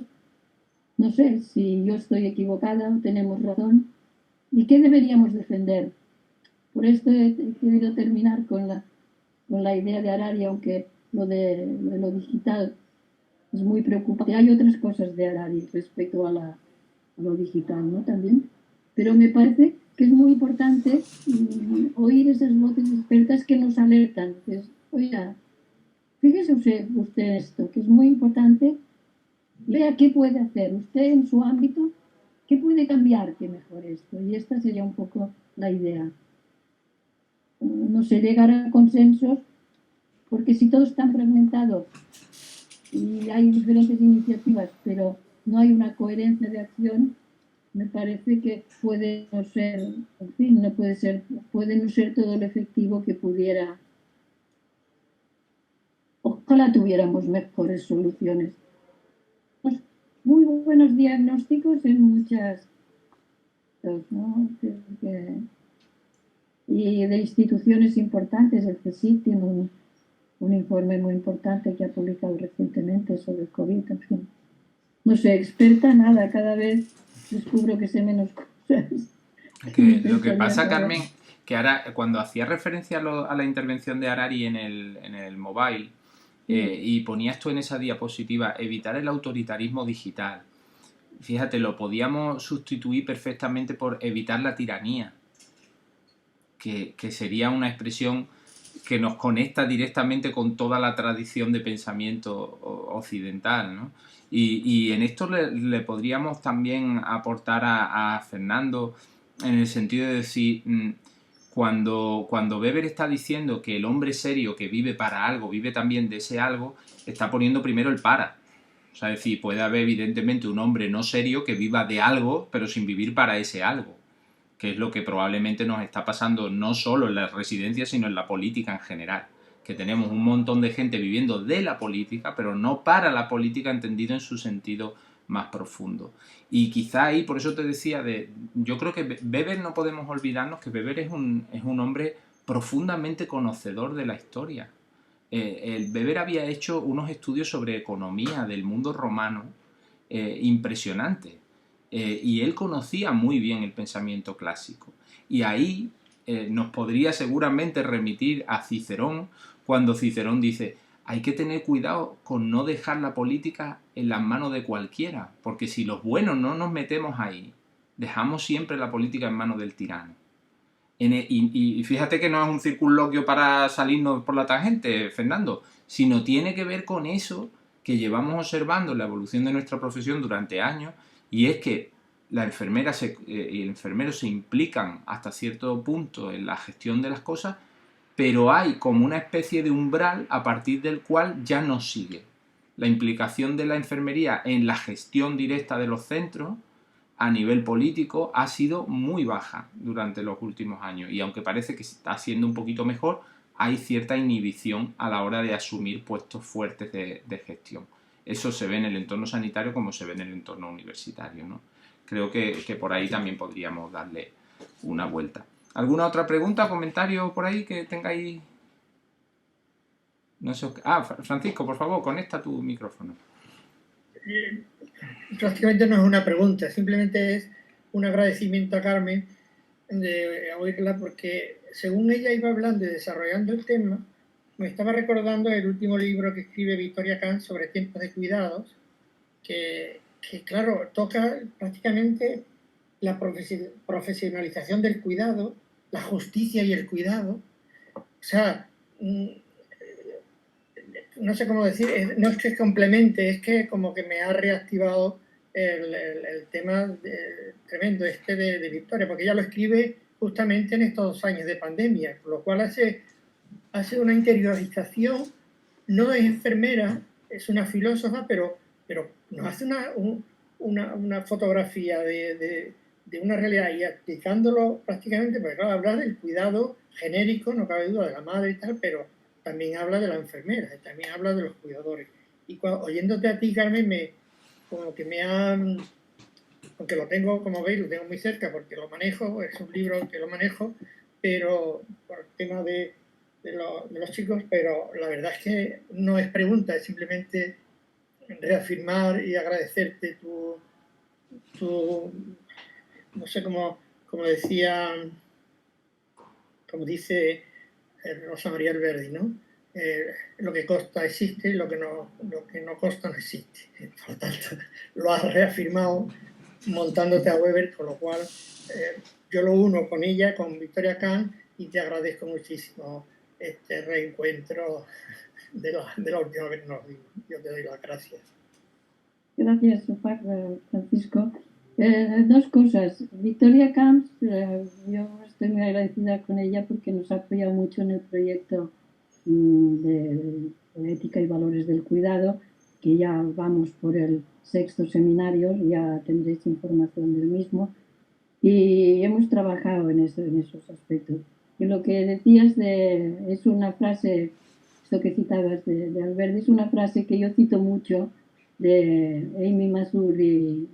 No sé si yo estoy equivocada o tenemos razón y qué deberíamos defender. Por esto he querido terminar con la idea de Harari, aunque lo de lo digital es muy preocupante. Hay otras cosas de Harari respecto a lo digital, ¿no? También. Pero me parece que es muy importante oír esas voces expertas que nos alertan. Pues, oiga, fíjese usted esto, que es muy importante. Vea qué puede hacer usted en su ámbito, qué puede cambiar que mejore esto. Y esta sería un poco la idea. No sé, llegar a consensos, porque si todo está fragmentado y hay diferentes iniciativas, pero no hay una coherencia de acción, me parece que puede no ser, en fin, puede no ser todo lo efectivo que pudiera. Ojalá tuviéramos mejores soluciones. Muy buenos diagnósticos en muchas, ¿no? Y de instituciones importantes. El CSIC tiene un informe muy importante que ha publicado recientemente sobre el COVID. En fin, no sé, experta nada, cada vez descubro que sé menos cosas. Lo que pasa, Carmen, que ahora, cuando hacía referencia a la intervención de Harari en el mobile, y ponías tú en esa diapositiva, evitar el autoritarismo digital. Fíjate, lo podíamos sustituir perfectamente por evitar la tiranía, que sería una expresión que nos conecta directamente con toda la tradición de pensamiento occidental, ¿no? Y en esto le podríamos también aportar a Fernando en el sentido de decir, cuando Weber está diciendo que el hombre serio que vive para algo, vive también de ese algo, está poniendo primero el para. O sea, es decir, puede haber evidentemente un hombre no serio que viva de algo, pero sin vivir para ese algo, que es lo que probablemente nos está pasando no solo en las residencias, sino en la política en general, que tenemos un montón de gente viviendo de la política, pero no para la política entendido en su sentido más profundo. Y quizá ahí, por eso te decía, yo creo que Weber, no podemos olvidarnos que Weber es un hombre profundamente conocedor de la historia. El Weber había hecho unos estudios sobre economía del mundo romano impresionantes. Y él conocía muy bien el pensamiento clásico. Y ahí nos podría seguramente remitir a Cicerón, cuando Cicerón dice: hay que tener cuidado con no dejar la política en las manos de cualquiera, porque si los buenos no nos metemos ahí, dejamos siempre la política en manos del tirano. Y fíjate que no es un circunloquio para salirnos por la tangente, Fernando, sino tiene que ver con eso que llevamos observando en la evolución de nuestra profesión durante años, y es que la enfermera y el enfermero se implican hasta cierto punto en la gestión de las cosas, pero hay como una especie de umbral a partir del cual ya no sigue. La implicación de la enfermería en la gestión directa de los centros a nivel político ha sido muy baja durante los últimos años, y aunque parece que está siendo un poquito mejor, hay cierta inhibición a la hora de asumir puestos fuertes de gestión. Eso se ve en el entorno sanitario como se ve en el entorno universitario, ¿no? Creo que por ahí también podríamos darle una vuelta. ¿Alguna otra pregunta o comentario por ahí que tengáis? No sé. Francisco, por favor, conecta tu micrófono. Prácticamente no es una pregunta, simplemente es un agradecimiento a Carmen de oírla, porque según ella iba hablando y desarrollando el tema, me estaba recordando el último libro que escribe Victoria Kant sobre tiempos de cuidados, que claro, toca prácticamente la profesionalización del cuidado, la justicia y el cuidado. O sea, no sé cómo decir, no es que complemente, es que como que me ha reactivado el tema tremendo de Victoria, porque ella lo escribe justamente en estos 2 años de pandemia, por lo cual hace una interiorización. No es enfermera, es una filósofa, pero nos hace una fotografía de una realidad, y aplicándolo prácticamente, porque claro, habla del cuidado genérico, no cabe duda, de la madre y tal, pero también habla de la enfermera, también habla de los cuidadores. Y oyéndote a ti, Carmen, como que me ha... Aunque lo tengo, como veis, lo tengo muy cerca porque lo manejo, es un libro que lo manejo, pero por el tema de los chicos, pero la verdad es que no es pregunta, es simplemente reafirmar y agradecerte tu no sé cómo decía, como dice Rosa María Alberdi, ¿no? Lo que costa existe y lo que no costa no existe. Por lo tanto, lo has reafirmado montándote a Weber, con lo cual yo lo uno con ella, con Victoria Kant, y te agradezco muchísimo este reencuentro de la última vez que nos vimos. Yo te doy las gracias. Gracias, Francisco. Dos cosas. Victoria Camps, yo estoy muy agradecida con ella porque nos ha apoyado mucho en el proyecto de ética y valores del cuidado, que ya vamos por el 6º seminario, ya tendréis información del mismo, y hemos trabajado en esos aspectos. Y lo que decías es una frase, esto que citabas de Alberti, es una frase que yo cito mucho, de Amy Mazuri,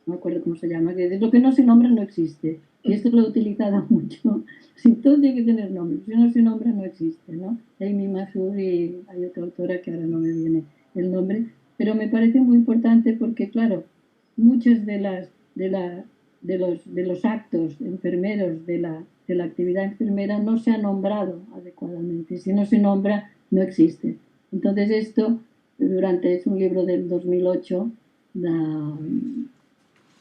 no me acuerdo cómo se llama, que de lo que no se nombra no existe. Y esto lo he utilizado mucho. Si todo tiene que tener nombre, si no se nombra no existe, ¿no? Amy Mazuri, hay otra autora que ahora no me viene el nombre, pero me parece muy importante porque, claro, muchas de de los actos enfermeros de la actividad enfermera no se ha nombrado adecuadamente. Si no se nombra, no existe. Entonces esto, es un libro del 2008,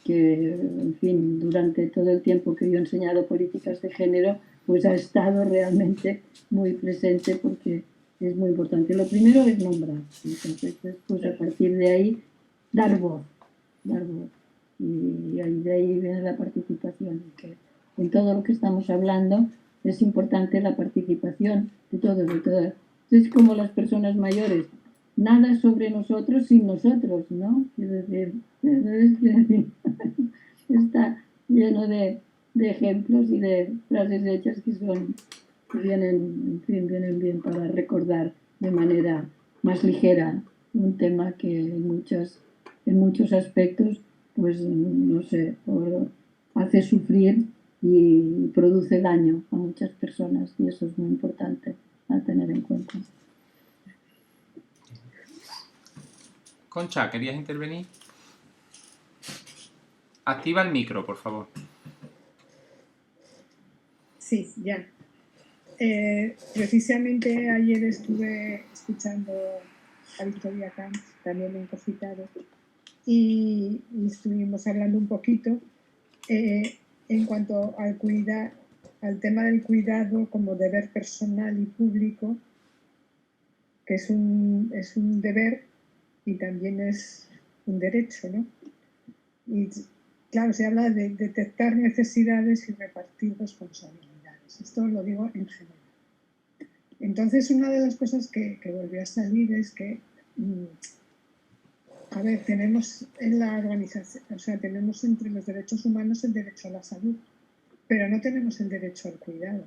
que, en fin, durante todo el tiempo que yo he enseñado políticas de género, pues ha estado realmente muy presente porque es muy importante. Lo primero es nombrar, entonces después a partir de ahí dar voz. Y de ahí viene la participación. Que en todo lo que estamos hablando es importante la participación de todos. Es como las personas mayores, nada sobre nosotros sin nosotros, ¿no? Quiero decir, está lleno de ejemplos y de frases hechas que vienen bien para recordar de manera más ligera un tema que en muchos aspectos, pues no sé, hace sufrir y produce daño a muchas personas, y eso es muy importante a tener en cuenta. Concha, ¿querías intervenir? Activa el micro, por favor. Sí, ya. Precisamente ayer estuve escuchando a Victoria Camps, también en Cogitado, y estuvimos hablando un poquito en cuanto al tema del cuidado como deber personal y público, que es un deber y también es un derecho, ¿no? Y claro, se habla de detectar necesidades y repartir responsabilidades. Esto lo digo en general. Entonces, una de las cosas que volvió a salir es que, a ver, tenemos en la organización, o sea, tenemos entre los derechos humanos el derecho a la salud, pero no tenemos el derecho al cuidado.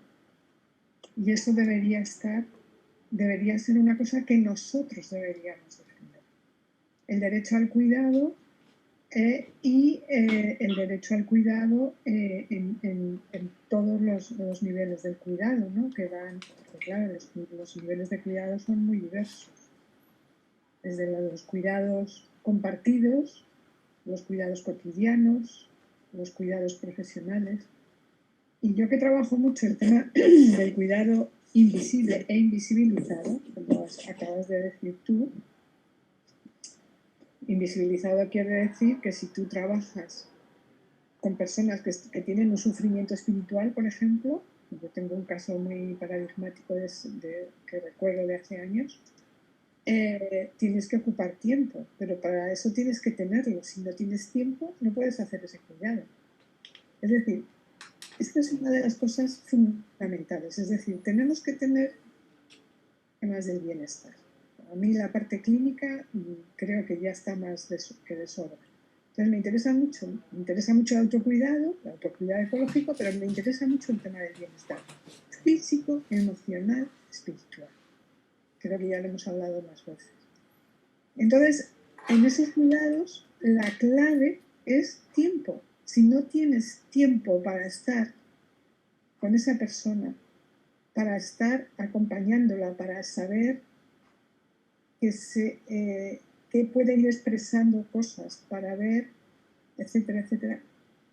Y eso debería ser una cosa que nosotros deberíamos defender. El derecho al cuidado y el derecho al cuidado en todos los niveles del cuidado, ¿no? Que van, porque claro, los niveles de cuidado son muy diversos. Desde los cuidados compartidos, los cuidados cotidianos, los cuidados profesionales. Y yo que trabajo mucho el tema del cuidado invisible e invisibilizado, como acabas de decir tú, invisibilizado quiere decir que si tú trabajas con personas que tienen un sufrimiento espiritual, por ejemplo, yo tengo un caso muy paradigmático que recuerdo de hace años, tienes que ocupar tiempo, pero para eso tienes que tenerlo. Si no tienes tiempo, no puedes hacer ese cuidado. Es decir, esta es una de las cosas fundamentales. Es decir, tenemos que tener temas del bienestar. A mí la parte clínica creo que ya está más que de sobra. Entonces me interesa mucho el autocuidado ecológico, pero me interesa mucho el tema del bienestar físico, emocional, espiritual. Creo que ya lo hemos hablado más veces. Entonces, en esos cuidados, la clave es tiempo. Si no tienes tiempo para estar con esa persona, para estar acompañándola, para saber que puede ir expresando cosas, para ver, etcétera, etcétera,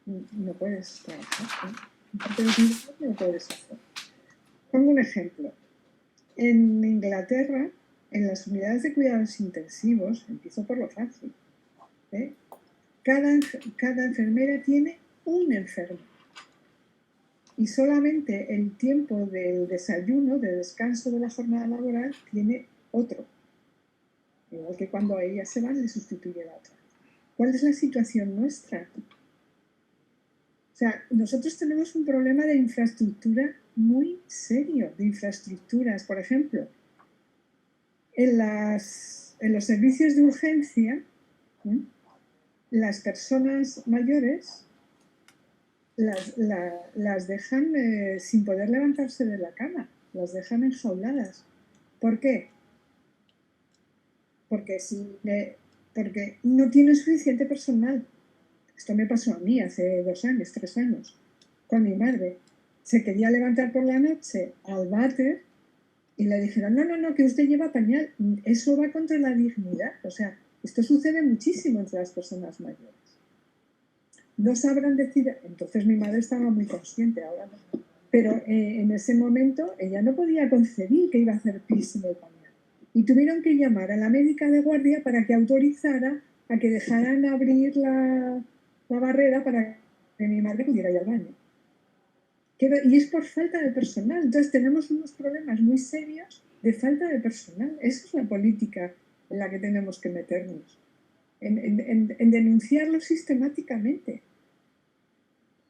no puedes trabajar. No puedes hacer. Pongo un ejemplo. En Inglaterra, en las unidades de cuidados intensivos, empiezo por lo fácil, cada enfermera tiene un enfermo. Y solamente el tiempo del desayuno, de descanso de la jornada laboral, tiene otro. Igual que cuando a ella se van, le sustituye la otra. ¿Cuál es la situación nuestra? O sea, nosotros tenemos un problema de infraestructura muy serio, de infraestructuras. Por ejemplo, en los servicios de urgencia, las personas mayores las dejan sin poder levantarse de la cama, las dejan enjauladas. ¿Por qué? Porque no tienen suficiente personal. Esto me pasó a mí hace 2 años, 3 años, con mi madre. Se quería levantar por la noche al váter y le dijeron, no, que usted lleva pañal. Eso va contra la dignidad. O sea, esto sucede muchísimo entre las personas mayores. no sabrán decir, entonces mi madre estaba muy consciente, ahora no, pero en ese momento ella no podía concebir que iba a hacer pis en el pañal. Y tuvieron que llamar a la médica de guardia para que autorizara a que dejaran abrir la barrera para que mi madre pudiera ir al baño. Y es por falta de personal. Entonces tenemos unos problemas muy serios de falta de personal. Esa es la política en la que tenemos que meternos, en denunciarlo sistemáticamente.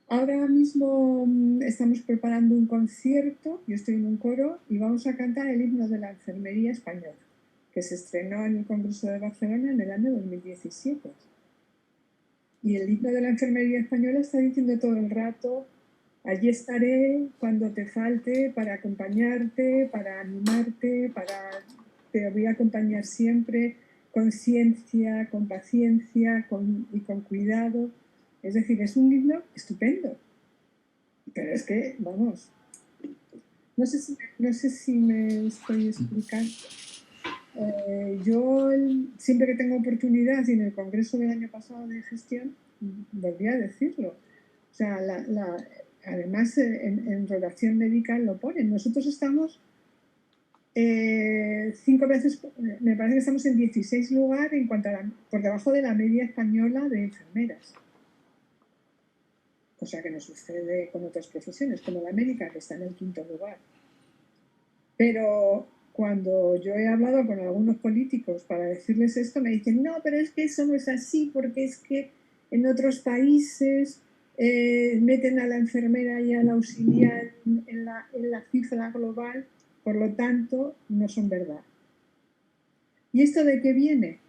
Ahora mismo estamos preparando un concierto, yo estoy en un coro, y vamos a cantar el himno de la enfermería española, que se estrenó en el Congreso de Barcelona en el año 2017. Y el himno de la enfermería española está diciendo todo el rato: allí estaré cuando te falte para acompañarte, para animarte, te voy a acompañar siempre con ciencia, con paciencia y con cuidado. Es decir, es un himno estupendo. Pero es que, vamos, no sé si me estoy explicando. Yo siempre que tengo oportunidad, y en el congreso del año pasado de gestión, volví a decirlo. O sea, además en redacción médica lo ponen. Nosotros estamos 5 veces, me parece que estamos en 16 lugar en cuanto por debajo de la media española de enfermeras. O sea que no sucede con otras profesiones, como la médica, que está en el 5.º lugar. Pero cuando yo he hablado con algunos políticos para decirles esto, me dicen: no, pero es que eso no es así, porque es que en otros países meten a la enfermera y al auxiliar en la cifra global, por lo tanto, no son verdad. ¿Y esto de qué viene?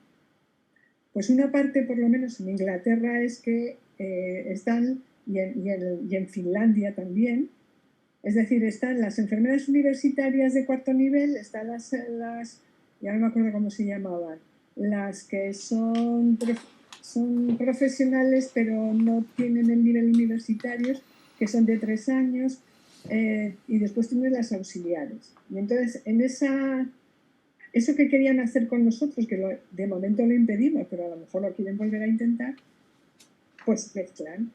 Pues una parte, por lo menos en Inglaterra, es que están, y en Finlandia también, es decir, están las enfermeras universitarias de 4.º nivel, están las, ya no me acuerdo cómo se llamaban, las que son profesionales pero no tienen el nivel universitario, que son de 3 años, y después tienen las auxiliares. Y entonces, en eso que querían hacer con nosotros, que de momento lo impedimos, pero a lo mejor lo quieren volver a intentar, pues mezclan.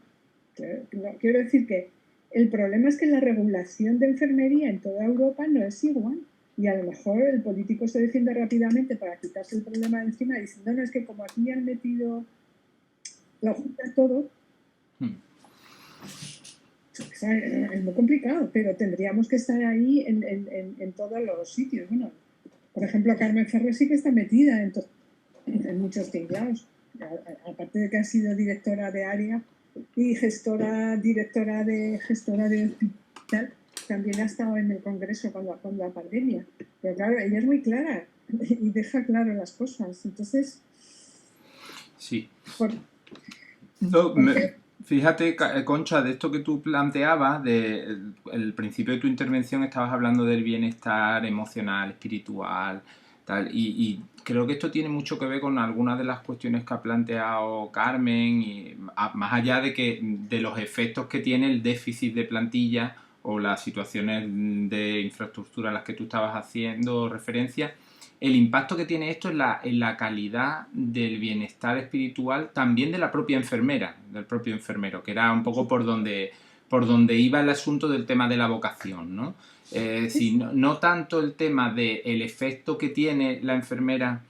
Quiero decir que el problema es que la regulación de enfermería en toda Europa no es igual. Y a lo mejor el político se defiende rápidamente para quitarse el problema de encima diciendo: no, es que como aquí han metido la junta todo, es muy complicado, pero tendríamos que estar ahí en todos los sitios. Bueno, por ejemplo, Carmen Ferrer sí que está metida en muchos tinglados. Aparte de que ha sido directora de área y directora de hospital, también ha estado en el Congreso con la pandemia. Pero claro, ella es muy clara y deja claro las cosas. Entonces, sí. Fíjate, Concha, de esto que tú planteabas, el principio de tu intervención estabas hablando del bienestar emocional, espiritual, tal, y creo que esto tiene mucho que ver con algunas de las cuestiones que ha planteado Carmen, y más allá de los efectos que tiene el déficit de plantilla o las situaciones de infraestructura a las que tú estabas haciendo referencia. El impacto que tiene esto en la calidad del bienestar espiritual también de la propia enfermera, del propio enfermero, que era un poco por donde iba el asunto del tema de la vocación, ¿no? No tanto el tema del efecto que tiene la enfermera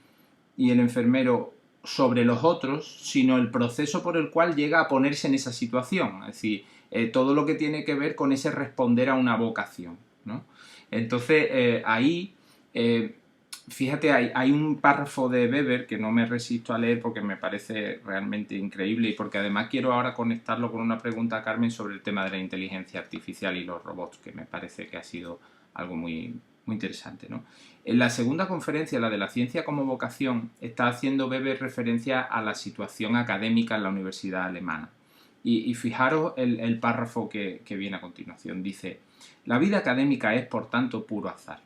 y el enfermero sobre los otros, sino el proceso por el cual llega a ponerse en esa situación, es decir, todo lo que tiene que ver con ese responder a una vocación, ¿no? Entonces, ahí... fíjate, hay un párrafo de Weber que no me resisto a leer porque me parece realmente increíble y porque además quiero ahora conectarlo con una pregunta a Carmen sobre el tema de la inteligencia artificial y los robots, que me parece que ha sido algo muy, muy interesante, ¿no? En la segunda conferencia, la de la ciencia como vocación, está haciendo Weber referencia a la situación académica en la universidad alemana. Y fijaros el párrafo que viene a continuación. Dice: la vida académica es, por tanto, puro azar.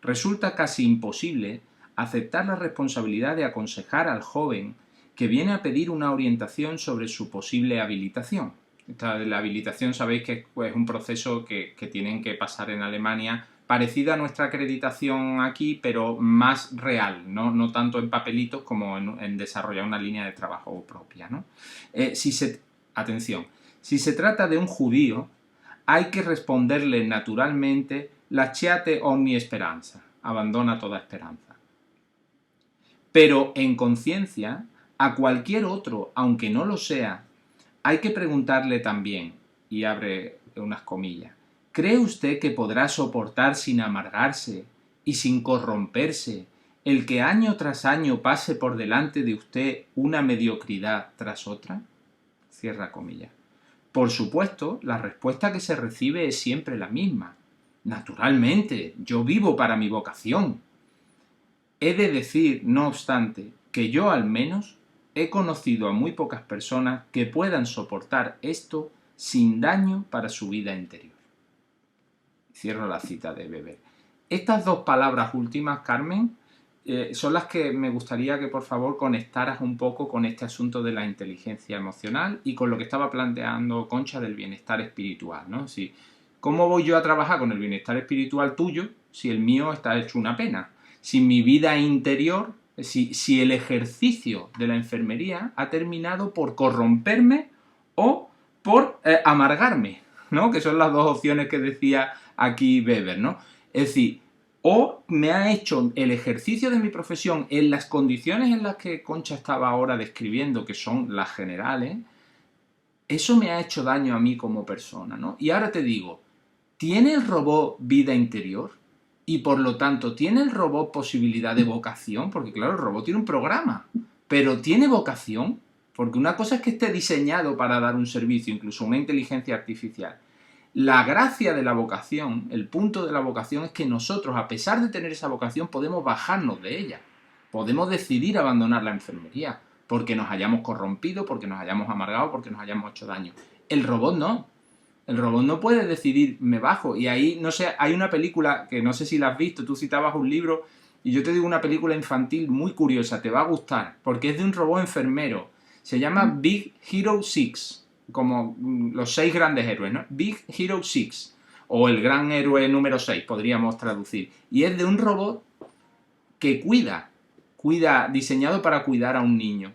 Resulta casi imposible aceptar la responsabilidad de aconsejar al joven que viene a pedir una orientación sobre su posible habilitación. La habilitación, sabéis que es un proceso que tienen que pasar en Alemania, parecida a nuestra acreditación aquí, pero más real, no tanto en papelitos como en desarrollar una línea de trabajo propia, ¿no? Si se Atención, si se trata de un judío, hay que responderle naturalmente lasciate ogni speranza, abandona toda esperanza. Pero en conciencia, a cualquier otro, aunque no lo sea, hay que preguntarle también, y abre unas comillas, ¿cree usted que podrá soportar sin amargarse y sin corromperse el que año tras año pase por delante de usted una mediocridad tras otra? Cierra comillas. Por supuesto, la respuesta que se recibe es siempre la misma. Naturalmente, yo vivo para mi vocación. He de decir, no obstante, que yo al menos he conocido a muy pocas personas que puedan soportar esto sin daño para su vida interior. Cierro la cita de Weber. Estas dos palabras últimas, Carmen, son las que me gustaría que por favor conectaras un poco con este asunto de la inteligencia emocional y con lo que estaba planteando Concha del bienestar espiritual, ¿no? Si, ¿cómo voy yo a trabajar con el bienestar espiritual tuyo si el mío está hecho una pena? Si mi vida interior, si el ejercicio de la enfermería ha terminado por corromperme o por amargarme, ¿no? Que son las dos opciones que decía aquí Weber, ¿no? Es decir, o me ha hecho el ejercicio de mi profesión en las condiciones en las que Concha estaba ahora describiendo, que son las generales, eso me ha hecho daño a mí como persona, ¿no? Y ahora te digo, ¿tiene el robot vida interior? Y por lo tanto, ¿tiene el robot posibilidad de vocación? Porque claro, el robot tiene un programa, pero ¿tiene vocación? Porque una cosa es que esté diseñado para dar un servicio, incluso una inteligencia artificial. La gracia de la vocación, el punto de la vocación es que nosotros, a pesar de tener esa vocación, podemos bajarnos de ella. Podemos decidir abandonar la enfermería porque nos hayamos corrompido, porque nos hayamos amargado, porque nos hayamos hecho daño. El robot no. El robot no puede decidir, me bajo. Y ahí, no sé, hay una película que no sé si la has visto, tú citabas un libro, y yo te digo una película infantil muy curiosa, te va a gustar, porque es de un robot enfermero. Se llama Big Hero 6. Como los 6 grandes héroes, ¿no? Big Hero 6, o el gran héroe número 6, podríamos traducir. Y es de un robot que cuida, diseñado para cuidar a un niño.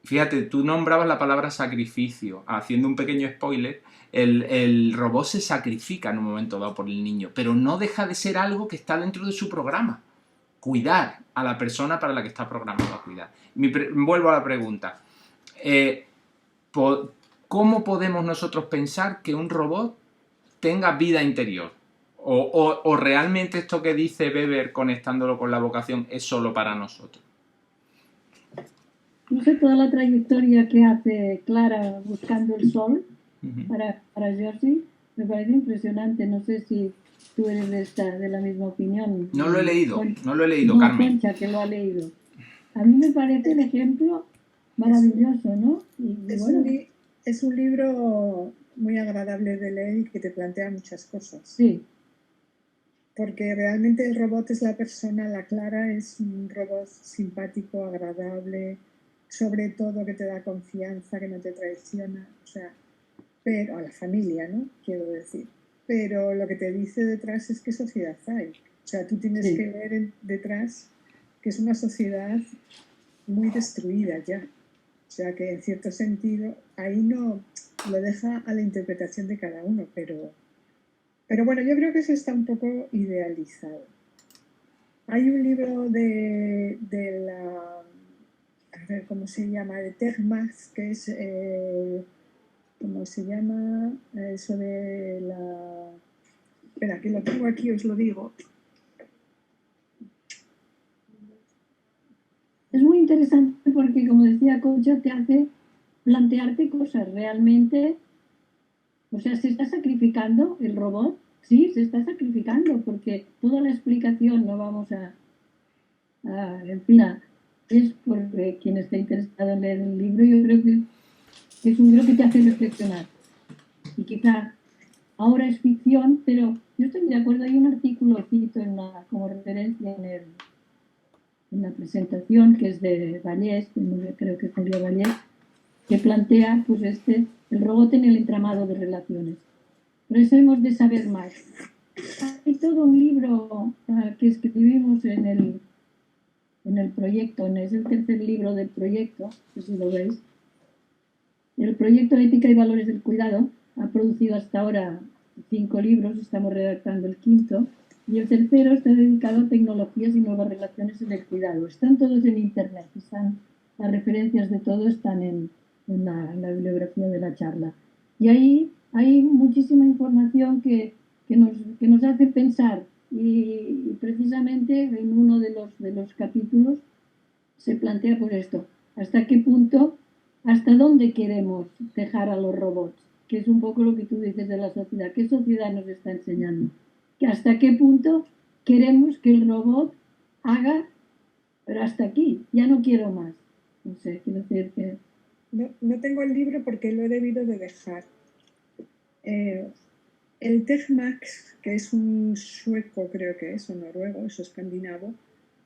Fíjate, tú nombrabas la palabra sacrificio, haciendo un pequeño spoiler, el robot se sacrifica en un momento dado por el niño, pero no deja de ser algo que está dentro de su programa. Cuidar a la persona para la que está programado a cuidar. Vuelvo a la pregunta. ¿Cómo podemos nosotros pensar que un robot tenga vida interior? ¿O realmente esto que dice Weber, conectándolo con la vocación, es solo para nosotros? No sé, toda la trayectoria que hace Clara buscando el sol para Georgie me parece impresionante. No sé si tú eres de la misma opinión. No lo he leído, Carmen. Concha, que lo ha leído. A mí me parece el ejemplo maravilloso, ¿no? Es un libro muy agradable de leer y que te plantea muchas cosas. Sí. Porque realmente el robot es la persona, la Clara es un robot simpático, agradable, sobre todo que te da confianza, que no te traiciona, o sea, pero a la familia, ¿no? Quiero decir. Pero lo que te dice detrás es qué sociedad hay. O sea, tú tienes que ver detrás que es una sociedad muy destruida ya. O sea, que en cierto sentido, ahí no lo deja a la interpretación de cada uno, pero bueno, yo creo que eso está un poco idealizado. Hay un libro de la, a ver cómo se llama, de Termas, que es, ¿cómo se llama? Eso de la... Espera, que lo tengo aquí, os lo digo. Es muy interesante porque, como decía Concha, te hace plantearte cosas realmente. O sea, ¿se está sacrificando el robot? Sí, se está sacrificando, porque toda la explicación no vamos en fin, es porque quien esté interesado en leer el libro, yo creo que es un libro que te hace reflexionar. Y quizá ahora es ficción, pero yo estoy de acuerdo, hay un artículo, cito como referencia en la presentación, que es de Vallès, creo que Julio Vallès, que plantea pues el robot en el entramado de relaciones. Por eso hemos de saber más. Hay todo un libro que escribimos en el proyecto, es el tercer libro del proyecto, si lo veis, El proyecto Ética y Valores del Cuidado ha producido hasta ahora 5 libros, estamos redactando el quinto, y el tercero está dedicado a tecnologías y nuevas relaciones en el cuidado. Están todos en internet, las referencias de todo están en la bibliografía de la charla. Y ahí hay muchísima información que nos hace pensar, y precisamente en uno de los capítulos se plantea por esto, hasta qué punto, hasta dónde queremos dejar a los robots, que es un poco lo que tú dices de la sociedad. ¿Qué sociedad nos está enseñando? Que hasta qué punto queremos que el robot haga, pero hasta aquí, ya no quiero más. No sé, quiero decir que... No tengo el libro porque lo he debido de dejar. El Tegmax, que es un sueco, creo que es, o noruego, es escandinavo,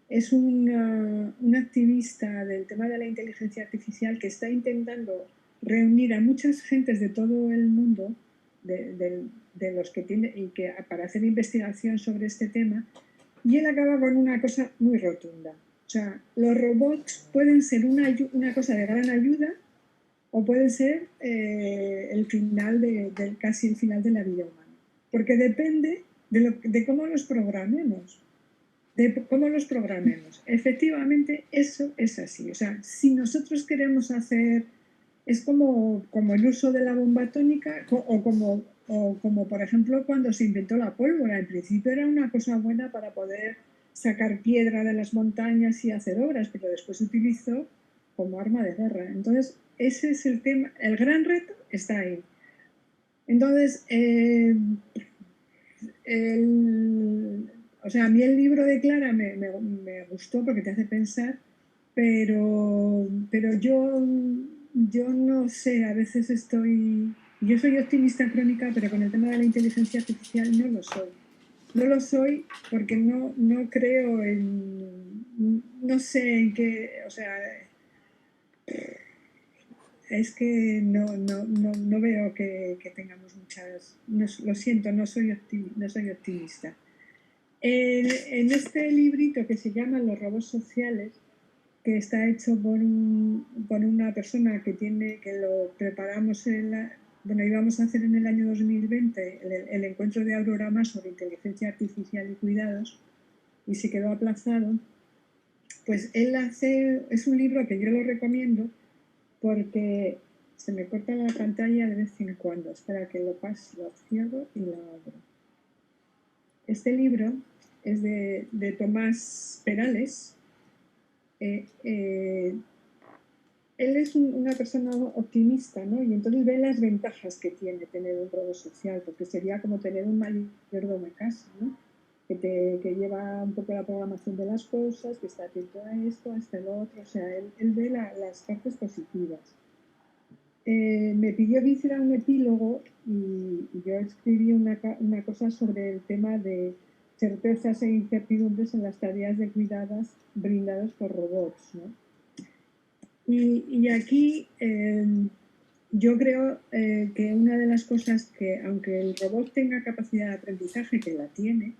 es un activista del tema de la inteligencia artificial que está intentando reunir a muchas gentes de todo el mundo, de los que tiene, y que para hacer investigación sobre este tema, y él acaba con una cosa muy rotunda. O sea, los robots pueden ser una cosa de gran ayuda o puede ser el final casi el final de la vida humana. Porque depende de cómo los programemos. Efectivamente, eso es así. O sea, si nosotros queremos hacer... Es como el uso de la bomba atómica o como, por ejemplo, cuando se inventó la pólvora. En principio era una cosa buena para poder sacar piedra de las montañas y hacer obras, pero después se utilizó como arma de guerra. Entonces, ese es el tema. El gran reto está ahí. Entonces, o sea, a mí el libro de Clara me gustó porque te hace pensar, pero yo no sé, a veces yo soy optimista crónica, pero con el tema de la inteligencia artificial no lo soy. No lo soy porque no creo no sé en qué, o sea, es que no veo que tengamos muchas, lo siento, no soy optimista. En este librito que se llama Los robots sociales, que está hecho por una persona que lo preparamos íbamos a hacer en el año 2020 el encuentro de Aurora Más sobre inteligencia artificial y cuidados, y se quedó aplazado. Pues es un libro que yo lo recomiendo porque se me corta la pantalla de vez en cuando. Espera que lo pase, lo cierro y lo abro. Este libro es de Tomás Perales. Él es una persona optimista, ¿no? Y entonces ve las ventajas que tiene tener un robot social, porque sería como tener un mayordomo en casa, ¿no? Que lleva un poco la programación de las cosas, que está atento a esto, hasta lo otro. O sea, él ve las partes positivas. Me pidió que hiciera un epílogo y yo escribí una cosa sobre el tema de certezas e incertidumbres en las tareas de cuidadas brindadas por robots, ¿no? Y aquí yo creo que una de las cosas que, aunque el robot tenga capacidad de aprendizaje, que la tiene,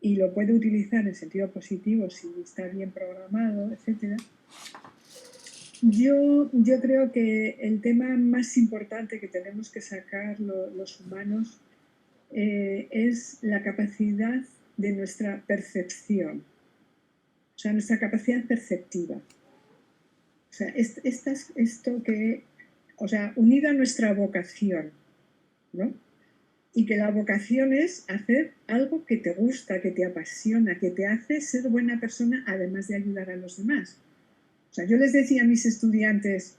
y lo puede utilizar en sentido positivo si está bien programado, etc., yo creo que el tema más importante que tenemos que sacar los humanos es la capacidad de nuestra percepción, o sea, nuestra capacidad perceptiva. O sea, unido a nuestra vocación, ¿no? Y que la vocación es hacer algo que te gusta, que te apasiona, que te hace ser buena persona, además de ayudar a los demás. O sea, yo les decía a mis estudiantes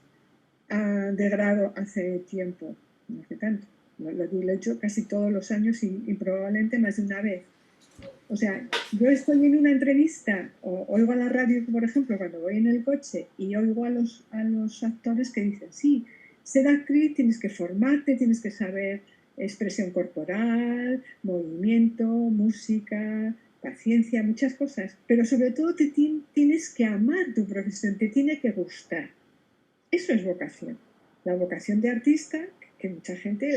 de grado hace tiempo, no hace tanto, lo he hecho casi todos los años y probablemente más de una vez. O sea, yo estoy en una entrevista, o oigo a la radio, por ejemplo, cuando voy en el coche y oigo a los actores que dicen, sí, ser actriz tienes que formarte, tienes que saber expresión corporal, movimiento, música, paciencia, muchas cosas, pero sobre todo tienes que amar tu profesión, te tiene que gustar. Eso es vocación. La vocación de artista, que mucha gente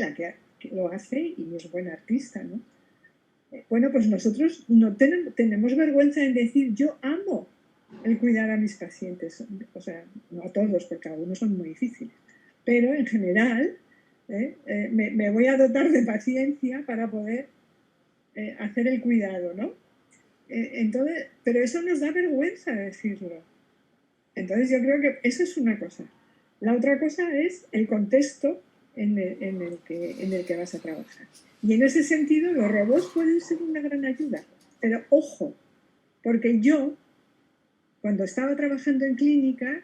que lo hace y es buena artista, ¿no? Bueno, pues nosotros no tenemos vergüenza en decir yo amo el cuidar a mis pacientes. O sea, no a todos, porque algunos son muy difíciles. pero en general me voy a dotar de paciencia para poder hacer el cuidado, ¿no? Entonces, pero eso nos da vergüenza decirlo. Entonces yo creo que eso es una cosa. La otra cosa es el contexto en el que vas a trabajar. Y en ese sentido los robots pueden ser una gran ayuda. Pero ojo, porque yo, cuando estaba trabajando en clínica,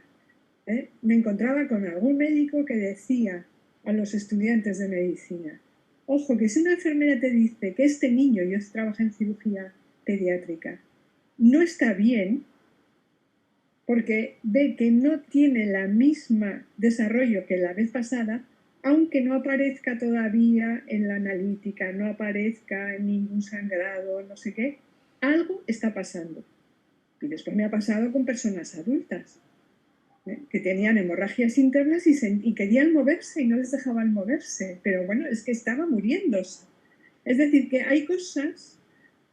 me encontraba con algún médico que decía a los estudiantes de medicina, ojo, que si una enfermera te dice que este niño, yo trabajo en cirugía pediátrica, no está bien, porque ve que no tiene la misma desarrollo que la vez pasada, aunque no aparezca todavía en la analítica, no aparezca en ningún sangrado, no sé qué, algo está pasando. Y después me ha pasado con personas adultas, que tenían hemorragias internas y querían moverse y no les dejaban moverse, pero bueno, es que estaba muriéndose. Es decir, que hay cosas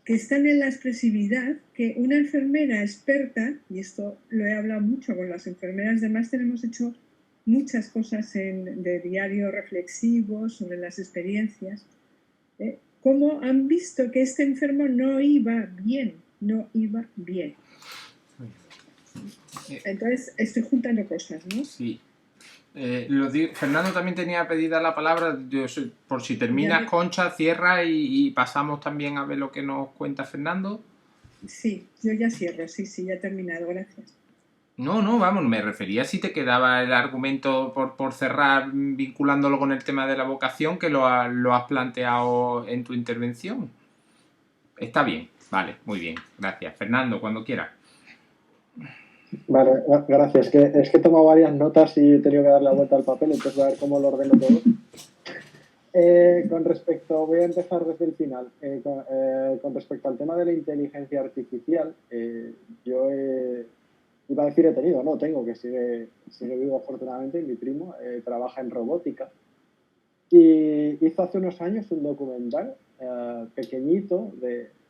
que están en la expresividad, que una enfermera experta, y esto lo he hablado mucho con las enfermeras de máster, hemos hecho muchas cosas de diario reflexivo sobre las experiencias, cómo han visto que este enfermo no iba bien. Entonces estoy juntando cosas, ¿no? Sí. Fernando también tenía pedida la palabra. Por si terminas, Concha, cierra y pasamos también a ver lo que nos cuenta Fernando. Sí, yo ya cierro, sí, ya he terminado, gracias. No, vamos, me refería si te quedaba el argumento por cerrar vinculándolo con el tema de la vocación que lo has planteado en tu intervención. Está bien, vale, muy bien, gracias. Fernando, cuando quieras. Vale, gracias. Es que he tomado varias notas y he tenido que dar la vuelta al papel, entonces voy a ver cómo lo ordeno todo. Voy a empezar desde el final. Con respecto al tema de la inteligencia artificial, yo iba a decir tengo, que sigue vivo afortunadamente, mi primo trabaja en robótica y hizo hace unos años un documental pequeñito,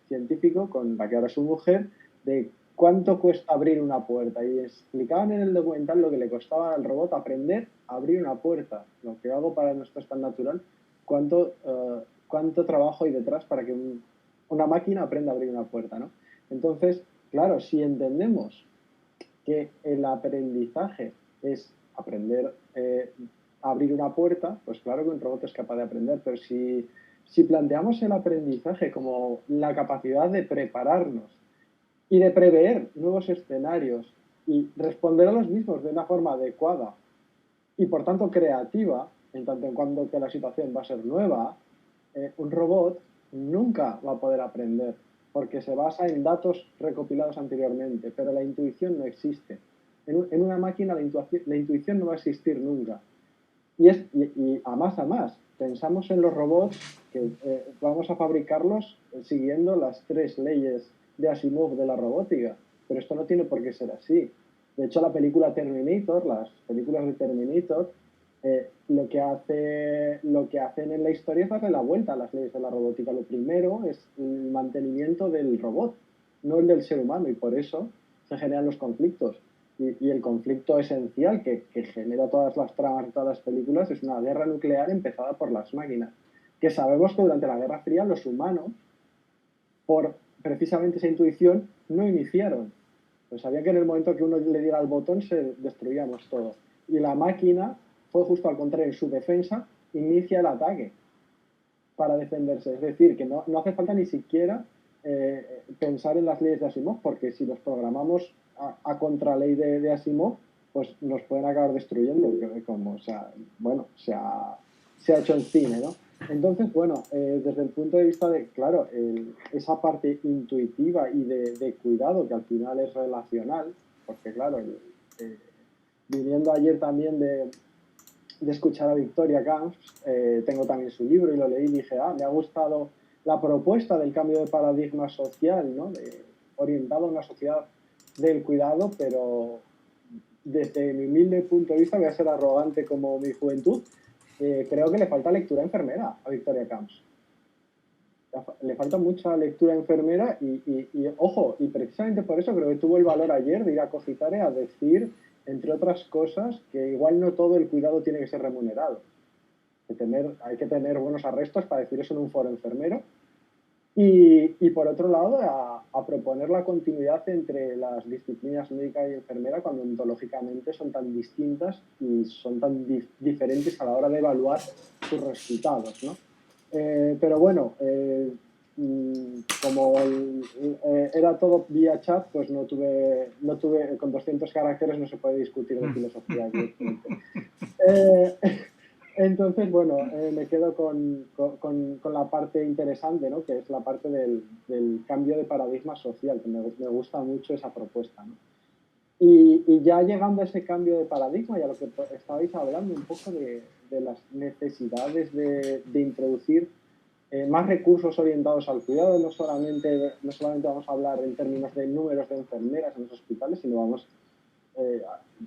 científico, con la que ahora es su mujer, de cuánto cuesta abrir una puerta, y explicaban en el documental lo que le costaba al robot aprender a abrir una puerta. Lo que hago para nosotros es tan natural, cuánto trabajo hay detrás para que una máquina aprenda a abrir una puerta, ¿no? Entonces, claro, si entendemos que el aprendizaje es aprender a abrir una puerta, pues claro que un robot es capaz de aprender, pero si planteamos el aprendizaje como la capacidad de prepararnos y de prever nuevos escenarios y responder a los mismos de una forma adecuada y por tanto creativa, en tanto en cuanto que la situación va a ser nueva, un robot nunca va a poder aprender porque se basa en datos recopilados anteriormente, pero la intuición no existe. En una máquina la intuición no va a existir nunca. Y a más, pensamos en los robots que vamos a fabricarlos siguiendo las 3 leyes de Asimov de la robótica, pero esto no tiene por qué ser así. De hecho, la película Terminator, las películas de Terminator, lo que hacen en la historia es darle la vuelta a las leyes de la robótica. Lo primero es el mantenimiento del robot, no el del ser humano, y por eso se generan los conflictos. Y el conflicto esencial que genera todas las tramas de todas las películas es una guerra nuclear empezada por las máquinas. Que sabemos que durante la Guerra Fría los humanos, por precisamente esa intuición, no iniciaron. Pues sabía que en el momento que uno le diera al botón se destruíamos todo. Y la máquina fue justo al contrario, en su defensa inicia el ataque para defenderse. Es decir, que no hace falta ni siquiera pensar en las leyes de Asimov, porque si los programamos a contraley de Asimov, pues nos pueden acabar destruyendo, como se ha hecho en cine, ¿no? Entonces, bueno, desde el punto de vista de, claro, esa parte intuitiva y de cuidado, que al final es relacional, porque claro, viniendo ayer también de escuchar a Victoria Camps, tengo también su libro y lo leí y dije, me ha gustado la propuesta del cambio de paradigma social, ¿no? Orientado a una sociedad del cuidado, pero desde mi humilde punto de vista, voy a ser arrogante como mi juventud, creo que le falta lectura enfermera a Victoria Camps. Le falta mucha lectura enfermera y ojo, y precisamente por eso creo que tuvo el valor ayer de ir a Cogitare a decir entre otras cosas, que igual no todo el cuidado tiene que ser remunerado. Hay que tener buenos arrestos para decir eso en un foro enfermero. Y por otro lado, a proponer la continuidad entre las disciplinas médica y enfermera cuando ontológicamente son tan distintas y son tan diferentes a la hora de evaluar sus resultados, ¿no? Pero bueno, como era todo vía chat, pues no tuve con 200 caracteres no se puede discutir de filosofía. Entonces, bueno, me quedo con la parte interesante, ¿no? Que es la parte del cambio de paradigma social, que me gusta mucho esa propuesta, ¿no? Y ya llegando a ese cambio de paradigma, y a lo que estabais hablando un poco de las necesidades de introducir más recursos orientados al cuidado, no solamente vamos a hablar en términos de números de enfermeras en los hospitales, sino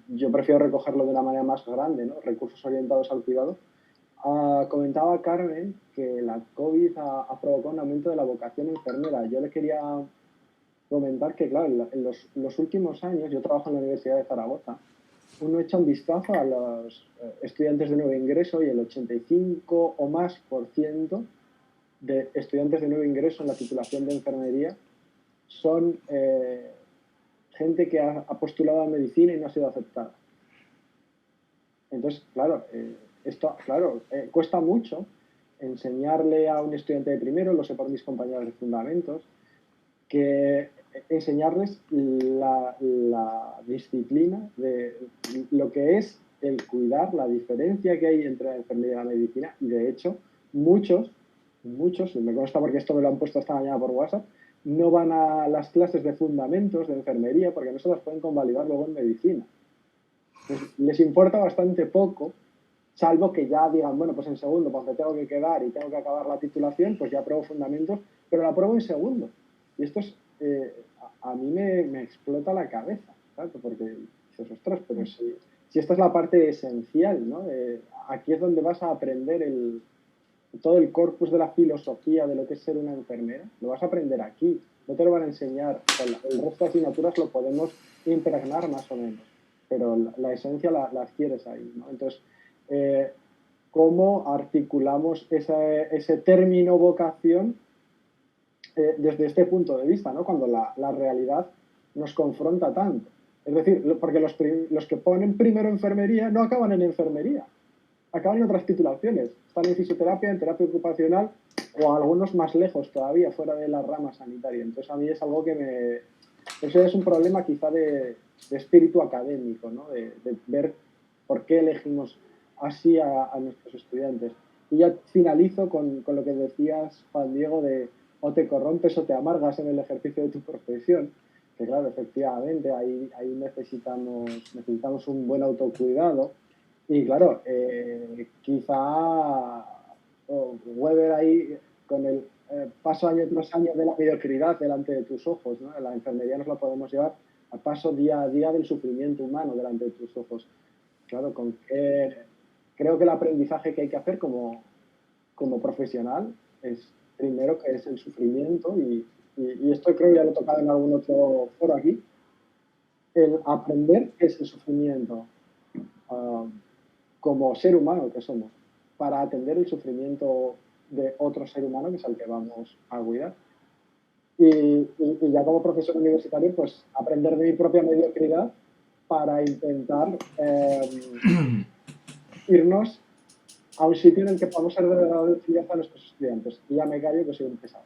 yo prefiero recogerlo de una manera más grande, ¿no? Recursos orientados al cuidado. Comentaba Carmen que la COVID ha provocado un aumento de la vocación enfermera. Yo le quería comentar que, claro, en los últimos años, yo trabajo en la Universidad de Zaragoza, uno echa un vistazo a los estudiantes de nuevo ingreso y el 85 o más % de estudiantes de nuevo ingreso en la titulación de enfermería son gente que ha postulado a medicina y no ha sido aceptada. Entonces, claro, cuesta mucho enseñarle a un estudiante de primero, lo sé por mis compañeros de fundamentos, que enseñarles la disciplina de lo que es el cuidar, la diferencia que hay entre la enfermería y la medicina, y de hecho, muchos, me consta porque esto me lo han puesto esta mañana por WhatsApp, no van a las clases de fundamentos de enfermería porque no se las pueden convalidar luego en medicina. Entonces, les importa bastante poco, salvo que ya digan, bueno, pues en segundo, pues me tengo que quedar y tengo que acabar la titulación, pues ya apruebo fundamentos, pero la apruebo en segundo. Y esto es, a mí me explota la cabeza, ¿sabes? Porque dices, ostras, pero si esta es la parte esencial, ¿no? Aquí es donde vas a aprender todo el corpus de la filosofía de lo que es ser una enfermera, lo vas a aprender aquí, no te lo van a enseñar, el resto de asignaturas lo podemos impregnar más o menos, pero la esencia la adquieres ahí, ¿no? Entonces, ¿cómo articulamos ese término vocación desde este punto de vista, ¿no? Cuando la realidad nos confronta tanto? Es decir, porque los que ponen primero enfermería no acaban en enfermería, acaban en otras titulaciones, están en fisioterapia, en terapia ocupacional o algunos más lejos todavía, fuera de la rama sanitaria. Entonces a mí es algo que eso es un problema quizá de espíritu académico, ¿no? De ver por qué elegimos así a nuestros estudiantes. Y ya finalizo con lo que decías, Juan Diego, de o te corrompes o te amargas en el ejercicio de tu profesión, que claro, efectivamente ahí necesitamos un buen autocuidado. Y claro, quizá Weber ahí con el paso año tras año de la mediocridad delante de tus ojos, ¿no? La enfermería nos la podemos llevar al paso día a día del sufrimiento humano delante de tus ojos. Claro, creo que el aprendizaje que hay que hacer como profesional es primero que es el sufrimiento y esto creo que ya lo he tocado en algún otro foro aquí, el aprender qué es el sufrimiento como ser humano que somos, para atender el sufrimiento de otro ser humano que es al que vamos a cuidar. Y ya como profesor universitario, pues aprender de mi propia mediocridad para intentar irnos a un sitio en el que podamos ser de verdad de utilidad a nuestros estudiantes. Y ya me callo que soy un pesado.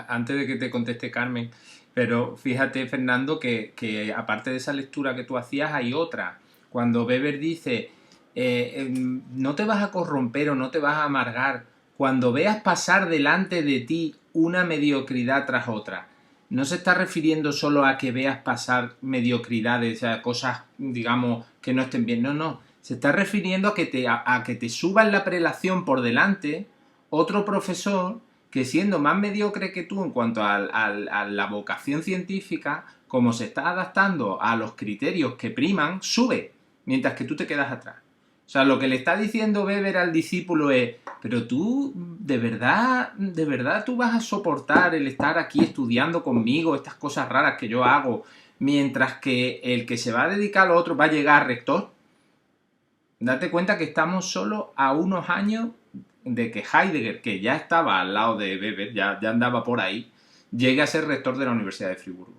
Antes de que te conteste Carmen, pero fíjate, Fernando, que aparte de esa lectura que tú hacías, hay otra. Cuando Weber dice, no te vas a corromper o no te vas a amargar cuando veas pasar delante de ti una mediocridad tras otra. No se está refiriendo solo a que veas pasar mediocridades, o sea, cosas, digamos, que no estén bien. No. Se está refiriendo a que te suba en la prelación por delante otro profesor que, siendo más mediocre que tú en cuanto a la vocación científica, como se está adaptando a los criterios que priman, sube, mientras que tú te quedas atrás. O sea, lo que le está diciendo Weber al discípulo es, pero tú, de verdad tú vas a soportar el estar aquí estudiando conmigo estas cosas raras que yo hago, mientras que el que se va a dedicar a lo otro va a llegar a rector. Date cuenta que estamos solo a unos años de que Heidegger, que ya estaba al lado de Weber, ya andaba por ahí, llegue a ser rector de la Universidad de Friburgo.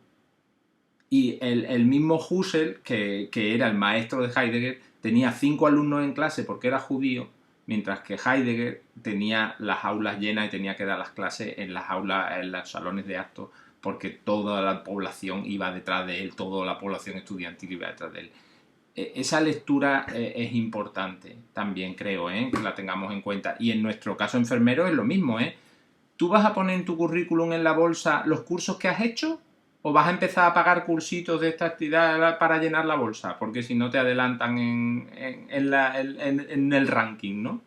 Y el mismo Husserl, que era el maestro de Heidegger, tenía 5 alumnos en clase porque era judío, mientras que Heidegger tenía las aulas llenas y tenía que dar las clases en las aulas, en los salones de actos, porque toda la población iba detrás de él, toda la población estudiantil iba detrás de él. Esa lectura es importante también, creo, que la tengamos en cuenta. Y en nuestro caso enfermero es lo mismo, ¿Tú vas a poner en tu currículum en la bolsa los cursos que has hecho? ¿O vas a empezar a pagar cursitos de esta actividad para llenar la bolsa? Porque si no te adelantan en el ranking, ¿no?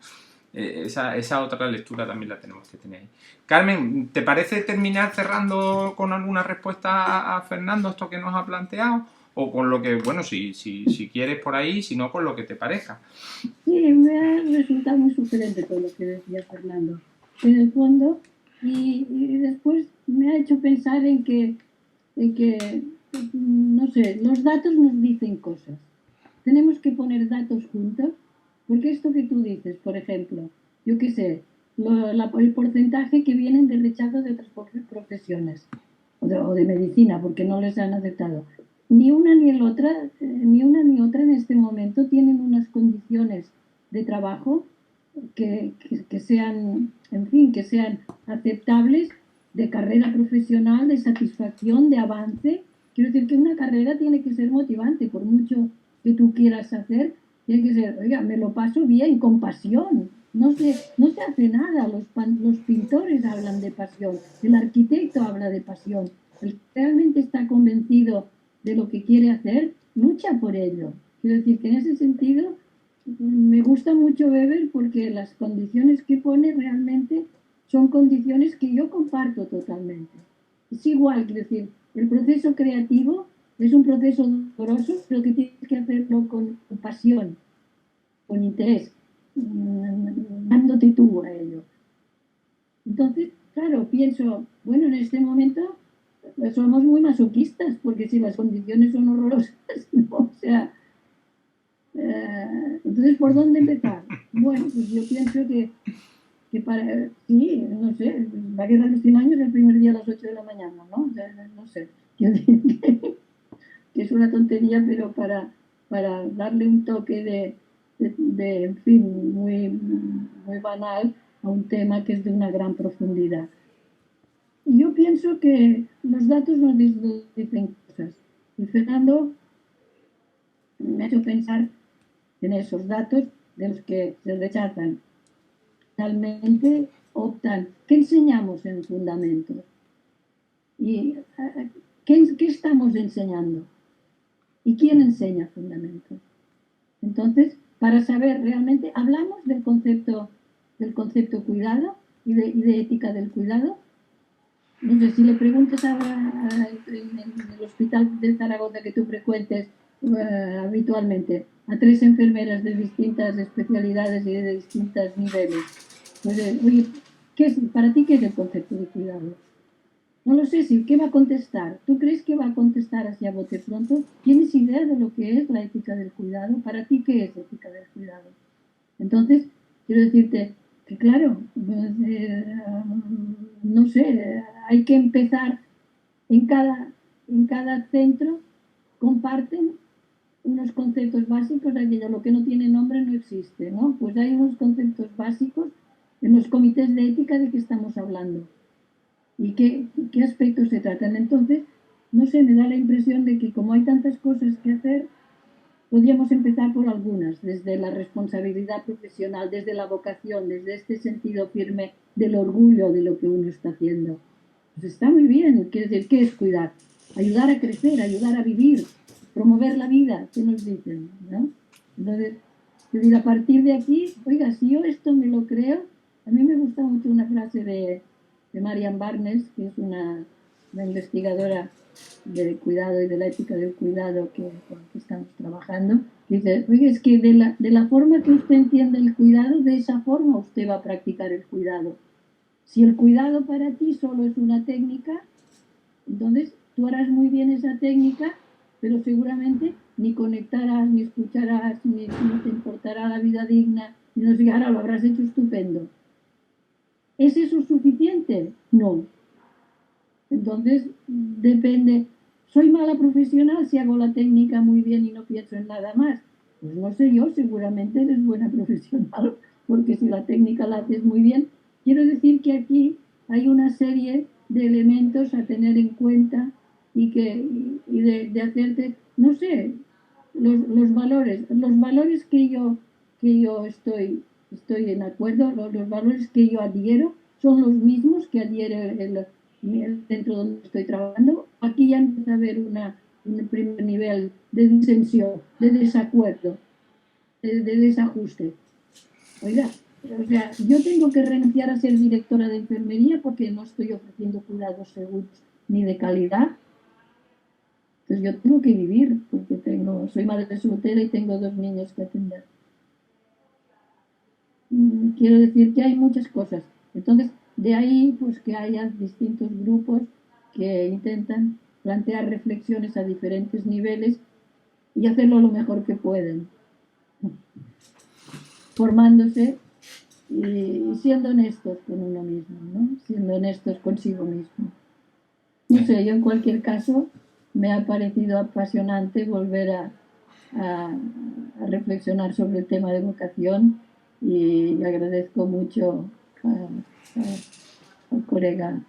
Esa otra lectura también la tenemos que tener. Carmen, ¿te parece terminar cerrando con alguna respuesta a Fernando esto que nos ha planteado? O con lo que, bueno, si quieres por ahí, si no, con lo que te parezca. Sí, me ha resultado muy sugerente todo lo que decía Fernando. En el fondo, y después me ha hecho pensar en que, no sé, los datos nos dicen cosas. Tenemos que poner datos juntos, porque esto que tú dices, por ejemplo, yo qué sé, el porcentaje que vienen de rechazo de otras profesiones, o de medicina, porque no les han aceptado. Ni una ni otra en este momento tienen unas condiciones de trabajo que sean, en fin, que sean aceptables, de carrera profesional, de satisfacción, de avance. Quiero decir que una carrera tiene que ser motivante, por mucho que tú quieras hacer, tiene que ser, oiga, me lo paso bien, con pasión. No se hace nada, los pintores hablan de pasión, el arquitecto habla de pasión. El que realmente está convencido de lo que quiere hacer, lucha por ello. Quiero decir que en ese sentido me gusta mucho Weber porque las condiciones que pone realmente son condiciones que yo comparto totalmente. Es igual, quiero decir, el proceso creativo es un proceso doloroso, pero que tienes que hacerlo con pasión, con interés, dándote tú a ello. Entonces, claro, pienso, bueno, en este momento somos muy masoquistas, porque si las condiciones son horrorosas, ¿no? O sea, entonces, ¿por dónde empezar? Bueno, pues yo pienso que para, sí, no sé, la guerra de los 100 años el primer día a las 8 de la mañana, ¿no? O sea, no sé, quiero decir que es una tontería, pero para darle un toque de en fin, muy, muy banal a un tema que es de una gran profundidad. Yo pienso que los datos nos dicen cosas. Y Fernando me ha hecho pensar en esos datos de los que se rechazan. Realmente optan. ¿Qué enseñamos en fundamentos? ¿Y qué estamos enseñando? ¿Y quién enseña fundamentos? Entonces, para saber realmente, hablamos del concepto cuidado y de ética del cuidado. No sé, si le preguntas ahora en el hospital de Zaragoza que tú frecuentes habitualmente a 3 enfermeras de distintas especialidades y de distintos niveles, pues, oye, para ti qué es el concepto de cuidado? No lo sé, ¿qué va a contestar? ¿Tú crees que va a contestar así a bote pronto? ¿Tienes idea de lo que es la ética del cuidado? ¿Para ti qué es ética del cuidado? Entonces, quiero decirte que claro, no sé, hay que empezar en cada centro, comparten unos conceptos básicos, aquello lo que no tiene nombre no existe, ¿no? Pues hay unos conceptos básicos en los comités de ética de que estamos hablando. ¿Y qué aspectos se tratan? Entonces, no sé, me da la impresión de que como hay tantas cosas que hacer, podríamos empezar por algunas, desde la responsabilidad profesional, desde la vocación, desde este sentido firme del orgullo de lo que uno está haciendo. Pues está muy bien, quiere decir, ¿qué es cuidar? Ayudar a crecer, ayudar a vivir, promover la vida, ¿qué nos dicen? ¿No? Entonces, a partir de aquí, oiga, si yo esto me lo creo, a mí me gusta mucho una frase de Marian Barnes, que es una investigadora del cuidado y de la ética del cuidado con que estamos trabajando, dice, oye, es que de la forma que usted entiende el cuidado, de esa forma usted va a practicar el cuidado. Si el cuidado para ti solo es una técnica, entonces tú harás muy bien esa técnica pero seguramente ni conectarás, ni escucharás, ni te importará la vida digna, y no sé, ahora lo habrás hecho estupendo. ¿Es eso suficiente? No. Entonces, depende. ¿Soy mala profesional si hago la técnica muy bien y no pienso en nada más? Pues no sé yo, seguramente eres buena profesional, porque si la técnica la haces muy bien, quiero decir que aquí hay una serie de elementos a tener en cuenta y de hacerte, no sé, los valores que yo estoy en acuerdo, los valores que yo adhiero son los mismos que adhiere el centro donde estoy trabajando. Aquí ya empieza a haber un primer nivel de disensión, de desacuerdo, de desajuste. Oiga, o sea, yo tengo que renunciar a ser directora de enfermería porque no estoy ofreciendo cuidados seguros ni de calidad. Entonces yo tengo que vivir porque soy madre soltera y tengo 2 niños que atender. Quiero decir que hay muchas cosas. Entonces, de ahí pues que haya distintos grupos que intentan plantear reflexiones a diferentes niveles y hacerlo lo mejor que pueden, formándose y siendo honestos con uno mismo, ¿no? Siendo honestos consigo mismo. No sé, yo en cualquier caso me ha parecido apasionante volver a reflexionar sobre el tema de vocación y agradezco mucho al colega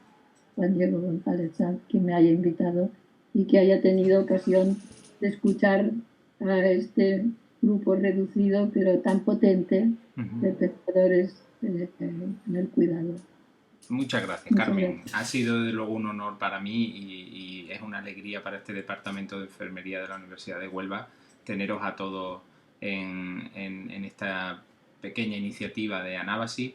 Juan Diego González Sanz que me haya invitado y que haya tenido ocasión de escuchar a este grupo reducido pero tan potente de pensadores en el cuidado. Muchas gracias, Carmen. Ha sido desde luego un honor para mí y es una alegría para este departamento de enfermería de la Universidad de Huelva teneros a todos en esta pequeña iniciativa de Anábasis.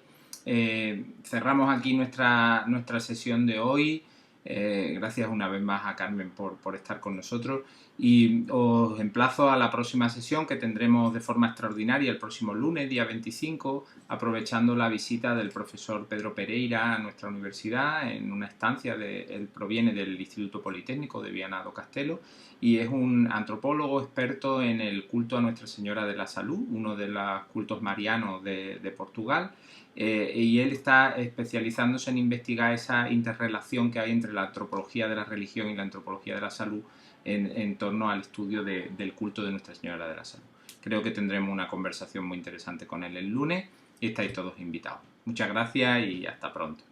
Cerramos aquí nuestra sesión de hoy. Gracias una vez más a Carmen por estar con nosotros y os emplazo a la próxima sesión que tendremos de forma extraordinaria el próximo lunes, día 25, aprovechando la visita del profesor Pedro Pereira a nuestra universidad en una estancia. Él proviene del Instituto Politécnico de Viana do Castelo y es un antropólogo experto en el culto a Nuestra Señora de la Salud, uno de los cultos marianos de Portugal. Y él está especializándose en investigar esa interrelación que hay entre la antropología de la religión y la antropología de la salud en torno al estudio del culto de Nuestra Señora de la Salud. Creo que tendremos una conversación muy interesante con él el lunes y estáis todos invitados. Muchas gracias y hasta pronto.